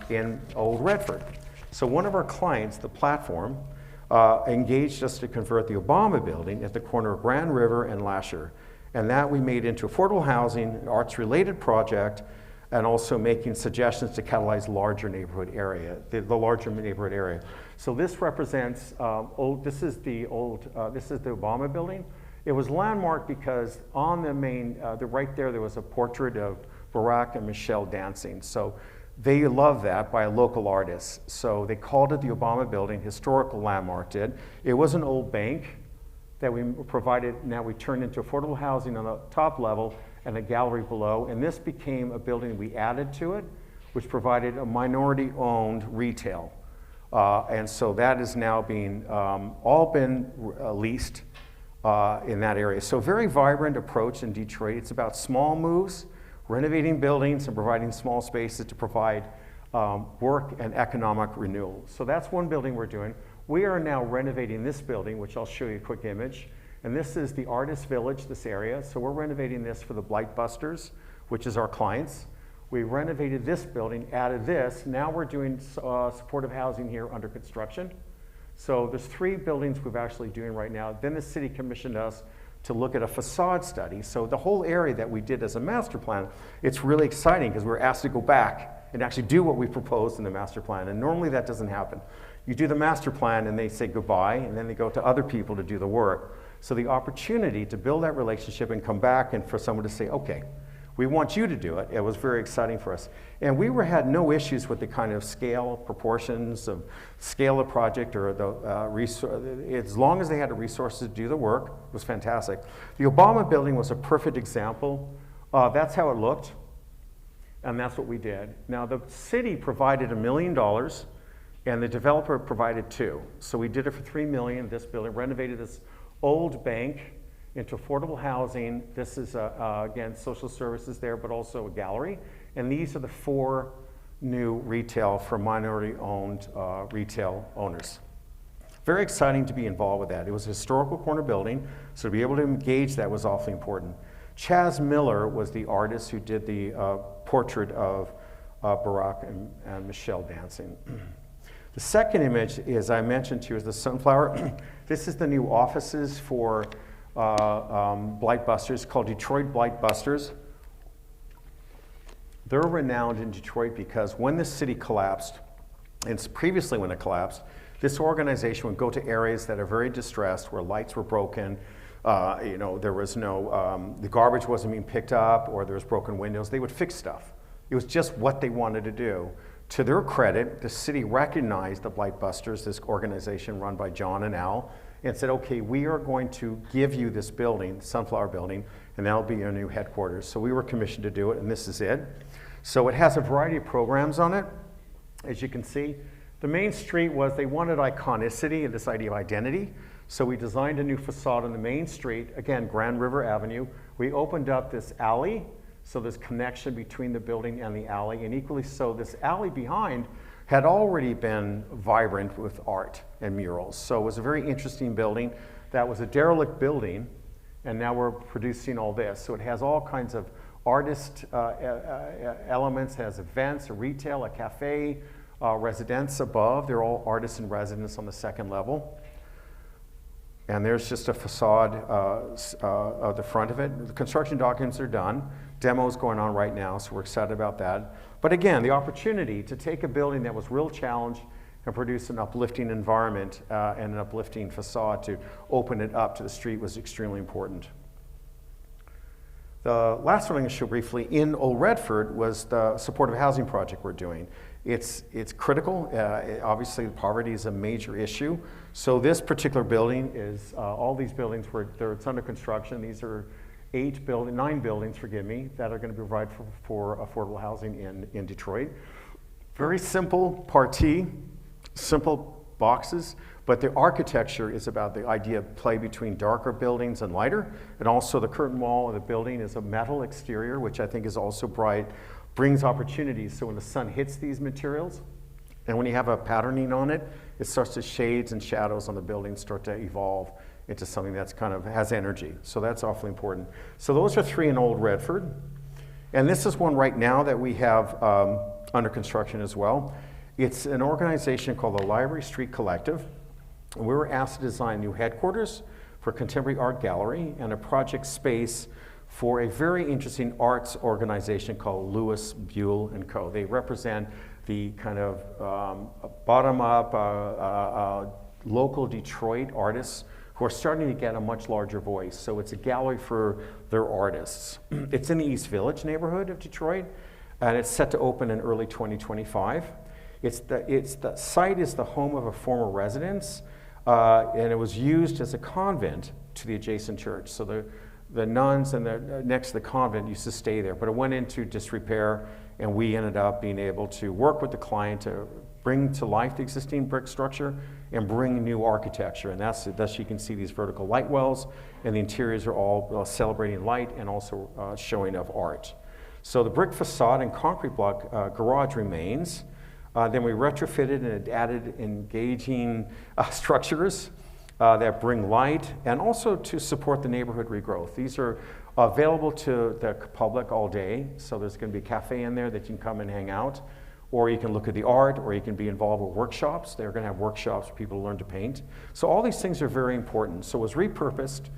in Old Redford. So one of our clients, the platform, engaged us to convert the Obama building at the corner of Grand River and Lasher. And that we made into affordable housing, an arts-related project, and also making suggestions to catalyze larger neighborhood area, the larger neighborhood area. So this represents, this is the Obama building. It was landmarked because on the main, right there was a portrait of Barack and Michelle dancing. So they loved that by a local artist. So they called it the Obama Building, historical landmark did. It was an old bank that we provided, now we turned into affordable housing on the top level and a gallery below. And this became a building we added to it, which provided a minority-owned retail. And so that is now being, all been leased in that area. So very vibrant approach in Detroit. It's about small moves, renovating buildings and providing small spaces to provide work and economic renewal. So that's one building we're doing. We are now renovating this building, which I'll show you a quick image. And this is the Artist Village, this area. So we're renovating this for the Blight Busters, which is our clients. We renovated this building, added this. Now we're doing supportive housing here under construction. So there's 3 buildings we're actually doing right now. Then the city commissioned us to look at a facade study. So the whole area that we did as a master plan, it's really exciting because we're asked to go back and actually do what we proposed in the master plan. And normally that doesn't happen. You do the master plan and they say goodbye, and then they go to other people to do the work. So the opportunity to build that relationship and come back and for someone to say, okay, we want you to do it. It was very exciting for us. And we had no issues with the kind of scale, proportions of scale of project or the as long as they had the resources to do the work, it was fantastic. The Obama building was a perfect example. That's how it looked, and that's what we did. Now the city provided $1 million, and the developer provided $2 million. So we did it for $3 million, this building, renovated this old bank into affordable housing. This is, again, social services there, but also a gallery. And these are the 4 new retail for minority-owned retail owners. Very exciting to be involved with that. It was a historical corner building, so to be able to engage that was awfully important. Chaz Miller was the artist who did the portrait of Barack and Michelle dancing. The second image, as I mentioned to you, is the Sunflower. This is the new offices for Blight Busters, called Detroit Blight Busters. They're renowned in Detroit because when the city collapsed, and previously when it collapsed, this organization would go to areas that are very distressed, where lights were broken, there was no, the garbage wasn't being picked up, or there was broken windows. They would fix stuff. It was just what they wanted to do. To their credit, the city recognized the Blight Busters, this organization run by John and Al, and said, okay, we are going to give you this building, Sunflower Building, and that'll be your new headquarters. So we were commissioned to do it, and this is it. So it has a variety of programs on it, as you can see. The main street was, they wanted iconicity and this idea of identity. So we designed a new facade on the main street, again, Grand River Avenue. We opened up this alley, so there's connection between the building and the alley, and equally so, this alley behind had already been vibrant with art and murals. So it was a very interesting building. That was a derelict building, and now we're producing all this. So it has all kinds of artist elements, has events, a retail, a cafe, residence above. They're all artists in residence on the second level. And there's just a facade of the front of it. The construction documents are done. Demo's going on right now, so we're excited about that. But again, the opportunity to take a building that was real challenge and produce an uplifting environment and an uplifting facade to open it up to the street was extremely important. The last one I'm going to show briefly in Old Redford was the supportive housing project we're doing. It's critical. Obviously, poverty is a major issue. So this particular building is, all these buildings, it's under construction. These are 9 buildings, forgive me, that are going to provide for affordable housing in Detroit. Very simple partie, simple boxes, but the architecture is about the idea of play between darker buildings and lighter. And also the curtain wall of the building is a metal exterior, which I think is also bright, brings opportunities. So when the sun hits these materials, and when you have a patterning on it, it starts to shades and shadows on the building start to evolve into something that's kind of has energy. So that's awfully important. So those are 3 in Old Redford. And this is one right now that we have under construction as well. It's an organization called the Library Street Collective. And we were asked to design new headquarters for a contemporary art gallery and a project space for a very interesting arts organization called Lewis, Buell & Co. They represent the kind of bottom-up local Detroit artists who are starting to get a much larger voice. So it's a gallery for their artists. It's in the East Village neighborhood of Detroit, and it's set to open in early 2025. The site is the home of a former residence, and it was used as a convent to the adjacent church. So the nuns and next to the convent used to stay there, but it went into disrepair, and we ended up being able to work with the client to bring to life the existing brick structure and bring new architecture. And thus you can see these vertical light wells, and the interiors are all celebrating light and also showing of art. So the brick facade and concrete block garage remains. Then we retrofitted and added engaging structures that bring light and also to support the neighborhood regrowth. These are available to the public all day. So there's going to be a cafe in there that you can come and hang out, or you can look at the art, or you can be involved with workshops. They're going to have workshops for people to learn to paint. So all these things are very important. So it was repurposed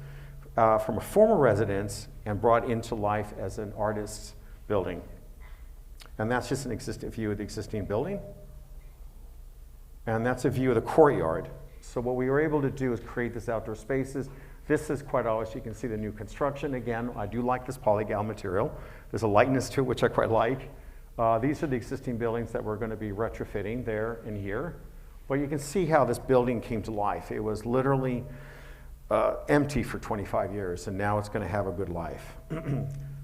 from a former residence and brought into life as an artist's building. And that's just an existing view of the existing building. And that's a view of the courtyard. So what we were able to do is create this outdoor spaces. This is quite obvious. You can see the new construction. Again, I do like this polygal material. There's a lightness to it, which I quite like. These are the existing buildings that we're going to be retrofitting there and here. But you can see how this building came to life. It was literally empty for 25 years, and now it's going to have a good life.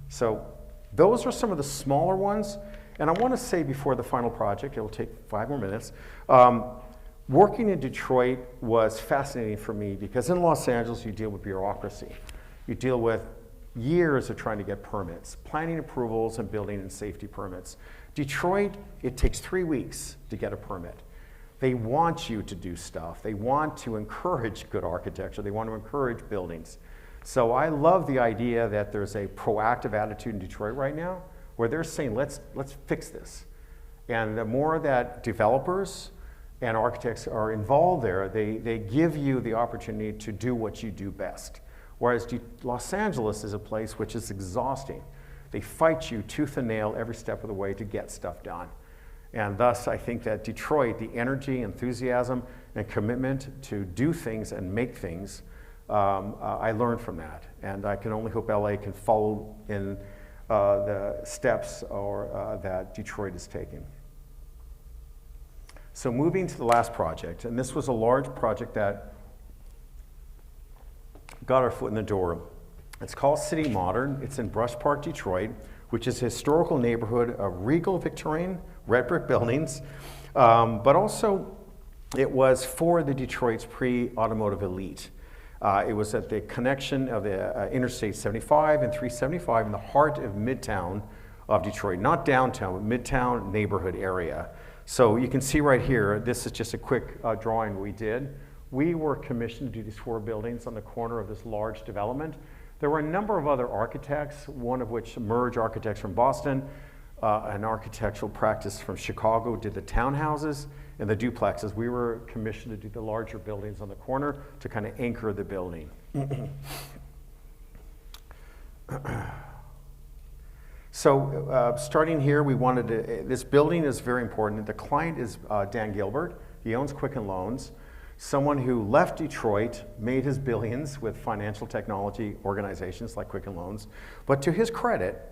So those are some of the smaller ones. And I want to say before the final project, it'll take 5 more minutes, working in Detroit was fascinating for me because in Los Angeles, you deal with bureaucracy. You deal with years of trying to get permits, planning approvals, and building and safety permits. Detroit, it takes 3 weeks to get a permit. They want you to do stuff. They want to encourage good architecture. They want to encourage buildings. So I love the idea that there's a proactive attitude in Detroit right now where they're saying, let's fix this. And the more that developers and architects are involved there, they give you the opportunity to do what you do best. Whereas Los Angeles is a place which is exhausting. They fight you tooth and nail every step of the way to get stuff done. And thus, I think that Detroit, the energy, enthusiasm, and commitment to do things and make things, I learned from that. And I can only hope LA can follow in the steps that Detroit is taking. So moving to the last project, and this was a large project that got our foot in the door. It's called City Modern. It's in Brush Park, Detroit, which is a historical neighborhood of regal Victorian red brick buildings, but also it was for the Detroit's pre-automotive elite. It was at the connection of the Interstate 75 and 375 in the heart of Midtown of Detroit, not downtown, but Midtown neighborhood area. So you can see right here, this is just a quick drawing we did. We were commissioned to do these 4 buildings on the corner of this large development. There were a number of other architects, one of which Merge Architects from Boston, an architectural practice from Chicago did the townhouses and the duplexes. We were commissioned to do the larger buildings on the corner to kind of anchor the building. So starting here, we wanted to, this building is very important. The client is Dan Gilbert. He owns Quicken Loans, someone who left Detroit, made his billions with financial technology organizations like Quicken Loans. But to his credit,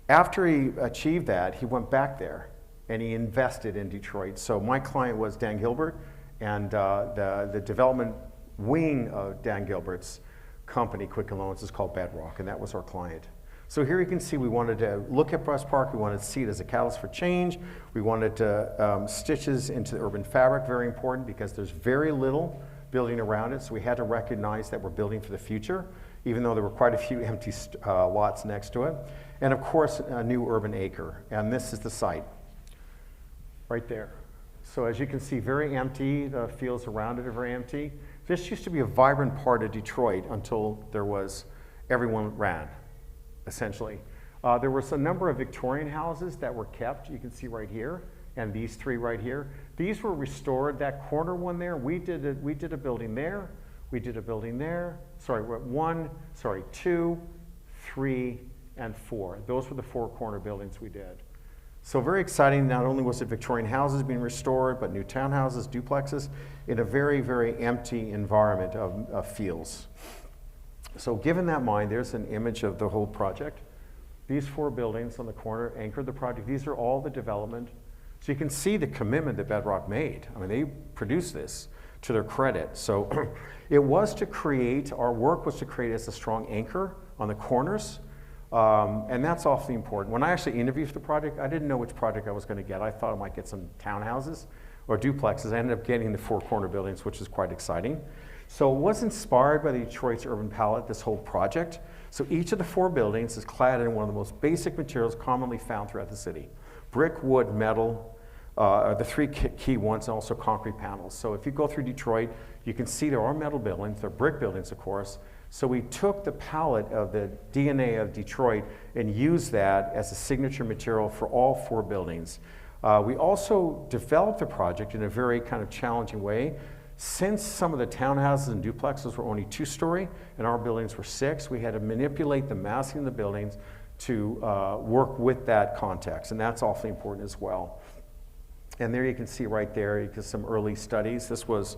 after he achieved that, he went back there and he invested in Detroit. So my client was Dan Gilbert, and the development wing of Dan Gilbert's company, Quicken Loans, is called Bedrock, and that was our client. So here you can see we wanted to look at Brush Park, we wanted to see it as a catalyst for change, we wanted to stitches into the urban fabric, very important because there's very little building around it, so we had to recognize that we're building for the future, even though there were quite a few empty lots next to it. And of course, a new urban acre, and this is the site, right there. So as you can see, very empty, the fields around it are very empty. This used to be a vibrant part of Detroit until everyone ran, essentially. There was a number of Victorian houses that were kept, you can see right here, and these 3 right here. These were restored, that corner one there, we did a building there, we did a building there, 2, 3, and 4. Those were the 4 corner buildings we did. So very exciting, not only was it Victorian houses being restored, but new townhouses, duplexes, in a very, very empty environment of fields. So given that in mind, there's an image of the whole project. These 4 buildings on the corner anchored the project. These are all the development. So you can see the commitment that Bedrock made. I mean, they produced this to their credit. So it was to create, our work was to create as a strong anchor on the corners. And that's awfully important. When I actually interviewed for the project, I didn't know which project I was going to get. I thought I might get some townhouses or duplexes. I ended up getting the 4 corner buildings, which is quite exciting. So it was inspired by the Detroit's urban palette, this whole project. So each of the 4 buildings is clad in one of the most basic materials commonly found throughout the city. Brick, wood, metal are the 3 key ones, and also concrete panels. So if you go through Detroit, you can see there are metal buildings, there are brick buildings, of course. So we took the palette of the DNA of Detroit and used that as a signature material for all 4 buildings. We also developed the project in a very kind of challenging way. Since some of the townhouses and duplexes were only 2-story and our buildings were 6, we had to manipulate the massing of the buildings to work with that context, and that's awfully important as well. And there you can see right there, because some early studies, this was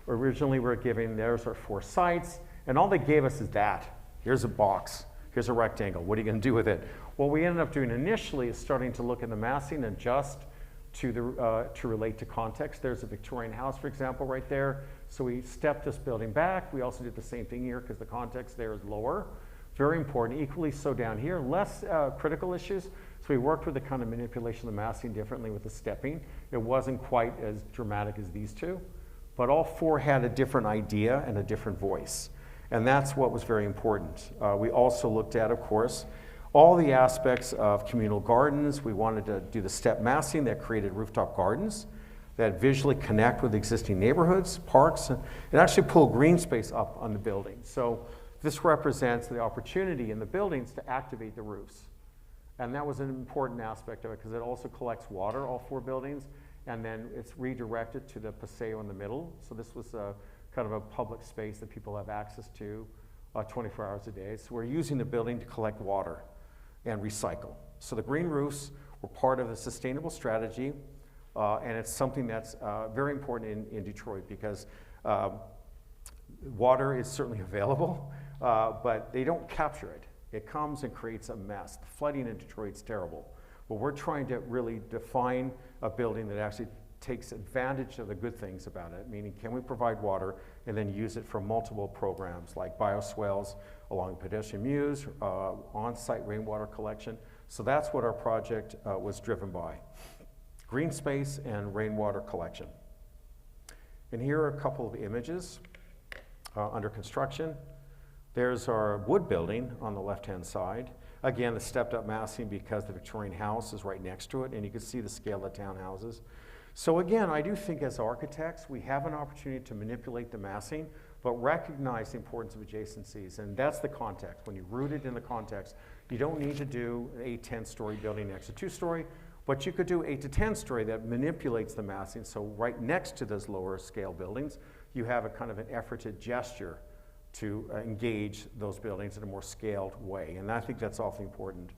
originally we're giving, there's our 4 sites, and all they gave us is that. Here's a box, here's a rectangle, what are you going to do with it? What we ended up doing initially is starting to look at the massing and adjust to relate to context. There's a Victorian house, for example, right there. So we stepped this building back. We also did the same thing here because the context there is lower. Very important, equally so down here. Less critical issues. So we worked with the kind of manipulation of the massing differently with the stepping. It wasn't quite as dramatic as these 2, but all 4 had a different idea and a different voice. And that's what was very important. We also looked at, of course, all the aspects of communal gardens. We wanted to do the step massing that created rooftop gardens that visually connect with existing neighborhoods, parks, and actually pull green space up on the building. So this represents the opportunity in the buildings to activate the roofs. And that was an important aspect of it because it also collects water, all 4 buildings, and then it's redirected to the paseo in the middle. So this was a kind of a public space that people have access to 24 hours a day. So we're using the building to collect water and recycle. So the green roofs were part of the sustainable strategy, and it's something that's very important in Detroit because water is certainly available, but they don't capture it. It comes and creates a mess. The flooding in Detroit's terrible. But we're trying to really define a building that actually takes advantage of the good things about it, meaning can we provide water and then use it for multiple programs like bioswales along pedestrian mews, on-site rainwater collection. So that's what our project was driven by. Green space and rainwater collection. And here are a couple of images under construction. There's our wood building on the left-hand side. Again, the stepped-up massing because the Victorian house is right next to it, and you can see the scale of townhouses. So again, I do think as architects, we have an opportunity to manipulate the massing, but recognize the importance of adjacencies, and that's the context. When you root it in the context, you don't need to do an 8-10-story building next to 2-story, but you could do 8 to 10-story that manipulates the massing, so right next to those lower scale buildings, you have a kind of an efforted gesture to engage those buildings in a more scaled way, and I think that's awfully important.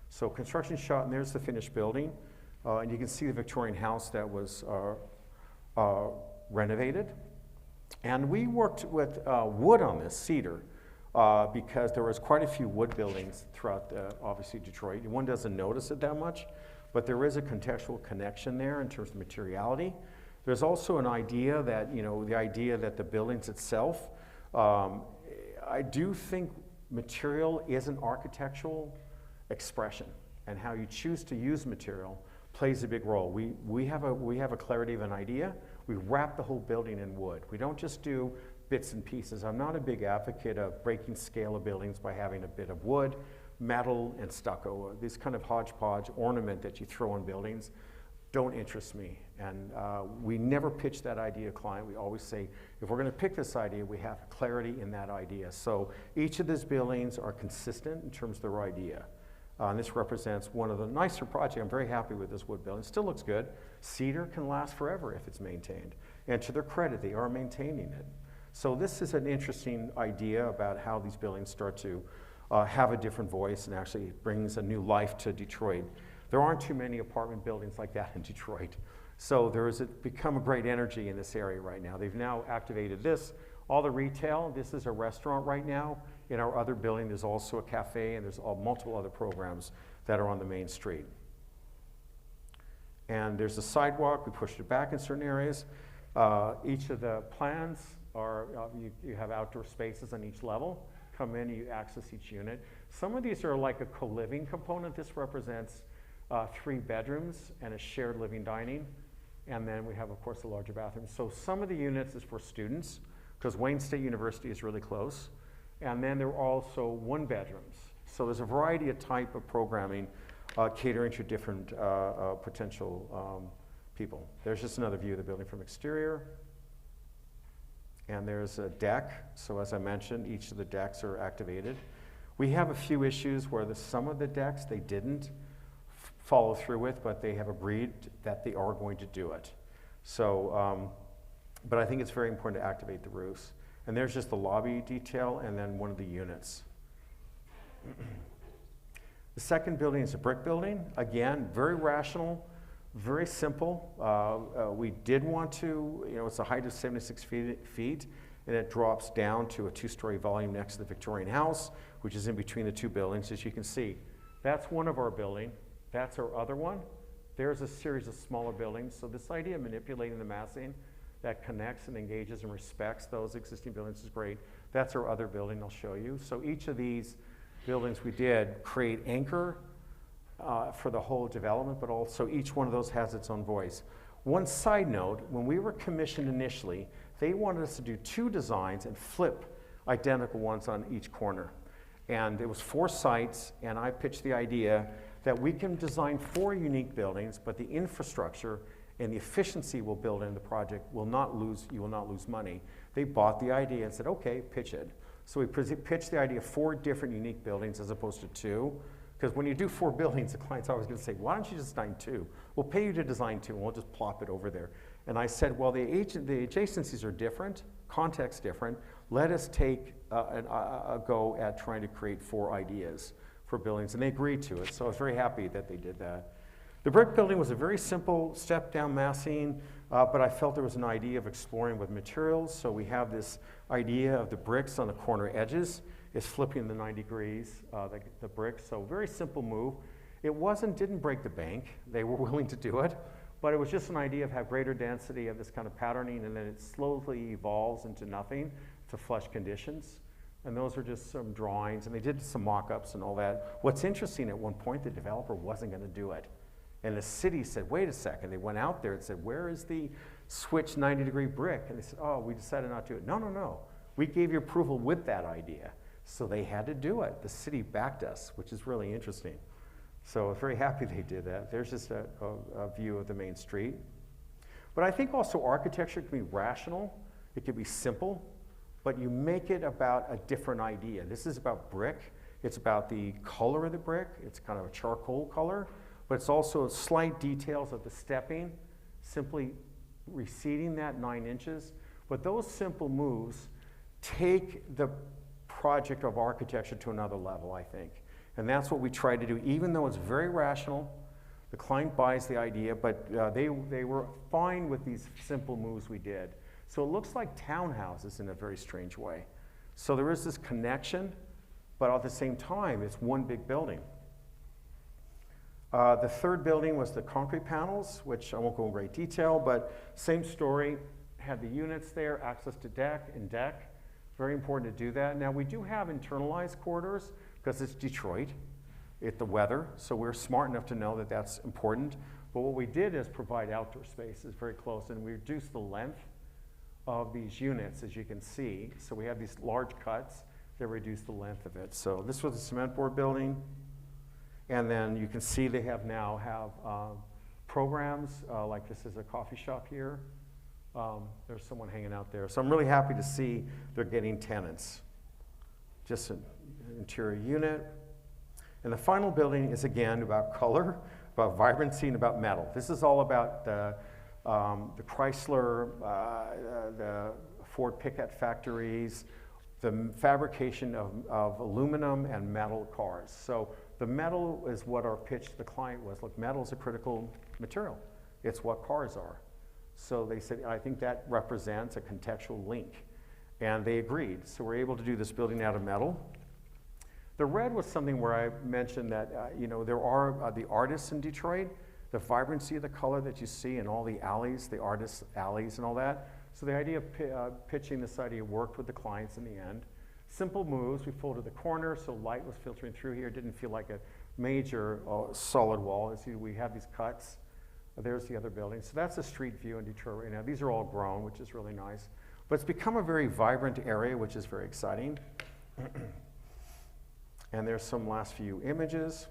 So construction shot, and there's the finished building, and you can see the Victorian house that was renovated. And we worked with wood on this, cedar, because there was quite a few wood buildings throughout, obviously, Detroit. One doesn't notice it that much, but there is a contextual connection there in terms of materiality. There's also an idea that, the idea that the buildings itself, I do think material is an architectural expression, and how you choose to use material plays a big role. We have a clarity of an idea. We wrap the whole building in wood. We don't just do bits and pieces. I'm not a big advocate of breaking scale of buildings by having a bit of wood, metal, and stucco. This kind of hodgepodge ornament that you throw on buildings don't interest me. And we never pitch that idea to client. We always say, if we're going to pick this idea, we have clarity in that idea. So each of these buildings are consistent in terms of their idea. And this represents one of the nicer projects. I'm very happy with this wood building. It still looks good. Cedar can last forever if it's maintained. And to their credit, they are maintaining it. So this is an interesting idea about how these buildings start to have a different voice and actually brings a new life to Detroit. There aren't too many apartment buildings like that in Detroit. So there has become a great energy in this area right now. They've now activated this. All the retail, this is a restaurant right now. In our other building, there's also a cafe, and there's multiple other programs that are on the main street. And there's a sidewalk. We pushed it back in certain areas. Each of the plans are, you have outdoor spaces on each level. Come in, you access each unit. Some of these are like a co-living component. This represents 3 bedrooms and a shared living dining. And then we have, of course, a larger bathroom. So some of the units is for students, because Wayne State University is really close. And then there are also 1 bedrooms. So there's a variety of type of programming catering to different potential people. There's just another view of the building from exterior. And there's a deck. So as I mentioned, each of the decks are activated. We have a few issues where some of the decks they didn't follow through with, but they have agreed that they are going to do it. So, but I think it's very important to activate the roofs. And there's just the lobby detail and then one of the units. The second building is a brick building. Again, very rational, very simple. We did want to, it's a height of 76 feet, and it drops down to a 2-story volume next to the Victorian house, which is in between the 2 buildings, as you can see. That's one of our buildings. That's our other one. There's a series of smaller buildings. So this idea of manipulating the massing that connects and engages and respects those existing buildings is great. That's our other building I'll show you. So each of these buildings we did create anchor for the whole development, but also each one of those has its own voice. One side note, when we were commissioned initially, they wanted us to do 2 designs and flip identical ones on each corner. And it was 4 sites, and I pitched the idea that we can design 4 unique buildings, but the infrastructure and the efficiency we'll build in the project you will not lose money. They bought the idea and said, okay, pitch it. So we pitched the idea of 4 different unique buildings as opposed to 2. Because when you do 4 buildings, the client's always going to say, why don't you just design 2? We'll pay you to design 2, and we'll just plop it over there. And I said, well, the adjacencies are different, context different. Let us take a go at trying to create 4 ideas for buildings, and they agreed to it. So I was very happy that they did that. The brick building was a very simple step-down massing, but I felt there was an idea of exploring with materials. So we have this idea of the bricks on the corner edges is flipping the 90 degrees, the bricks. So very simple move. It didn't break the bank. They were willing to do it, But it was just an idea of have greater density of this kind of patterning, and then it slowly evolves into nothing, to flush conditions. And those are just some drawings, and they did some mock-ups and all that. What's interesting, at one point, the developer wasn't going to do it. And the city said, wait a second. They went out there and said, where is the switch 90-degree brick? And they said, oh, we decided not to do it. No, no, no. We gave you approval with that idea. So they had to do it. The city backed us, which is really interesting. So I was very happy they did that. There's just a view of the main street. But I think also architecture can be rational. It can be simple. But you make it about a different idea. This is about brick. It's about the color of the brick. It's kind of a charcoal color. But it's also slight details of the stepping, simply receding that 9 inches. But those simple moves take the project of architecture to another level, I think. And that's what we try to do, even though it's very rational. The client buys the idea, but they were fine with these simple moves we did. So it looks like townhouses in a very strange way. So there is this connection, but at the same time, it's one big building. The third building was the concrete panels, which I won't go in great detail, but same story, had the units there, access to deck and deck. Very important to do that. Now we do have internalized corridors because it's Detroit, it's the weather, so we're smart enough to know that that's important. But what we did is provide outdoor spaces very close, and we reduced the length of these units, as you can see. So we have these large cuts that reduce the length of it. So this was a cement board building. And then you can see they now have programs, like this is a coffee shop here. There's someone hanging out there. So I'm really happy to see they're getting tenants. Just an interior unit. And the final building is again about color, about vibrancy, and about metal. This is all about the Chrysler, the Ford Pickett factories, the fabrication of aluminum and metal cars. So the metal is what our pitch to the client was. Look, metal is a critical material. It's what cars are. So they said, I think that represents a contextual link. And they agreed. So we're able to do this building out of metal. The red was something where I mentioned that there are the artists in Detroit, the vibrancy of the color that you see in all the alleys, the artists' alleys and all that. So the idea of pitching this idea worked with the clients in the end. Simple moves, we folded the corner so light was filtering through here. It didn't feel like a major solid wall. As we have these cuts. There's the other building. So that's a street view in Detroit right now. These are all grown, which is really nice. But it's become a very vibrant area, which is very exciting. And there's some last few images.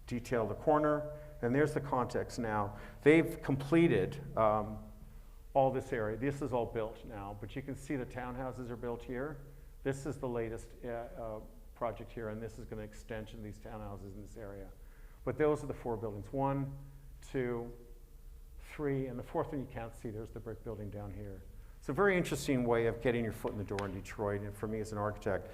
Detail the corner. And there's the context now. They've completed all this area. This is all built now, but you can see the townhouses are built here. This is the latest project here, and this is going to extension these townhouses in this area. But those are the 4 buildings. 1, 2, 3, and the 4th one you can't see. There's the brick building down here. It's a very interesting way of getting your foot in the door in Detroit, and for me as an architect,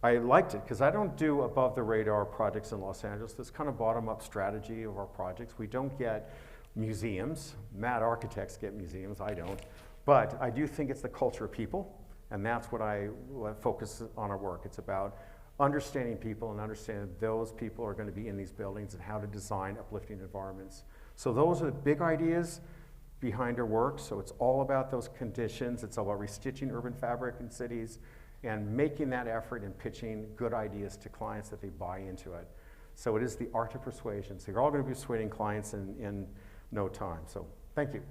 I liked it because I don't do above the radar projects in Los Angeles. This kind of bottom-up strategy of our projects. We don't get museums. Mad architects get museums, I don't. But I do think it's the culture of people, and that's what I focus on our work. It's about understanding people and understanding those people are going to be in these buildings and how to design uplifting environments. So those are the big ideas behind our work. So it's all about those conditions. It's all about restitching urban fabric in cities and making that effort and pitching good ideas to clients that they buy into it. So it is the art of persuasion. So you're all going to be persuading clients in no time. So thank you.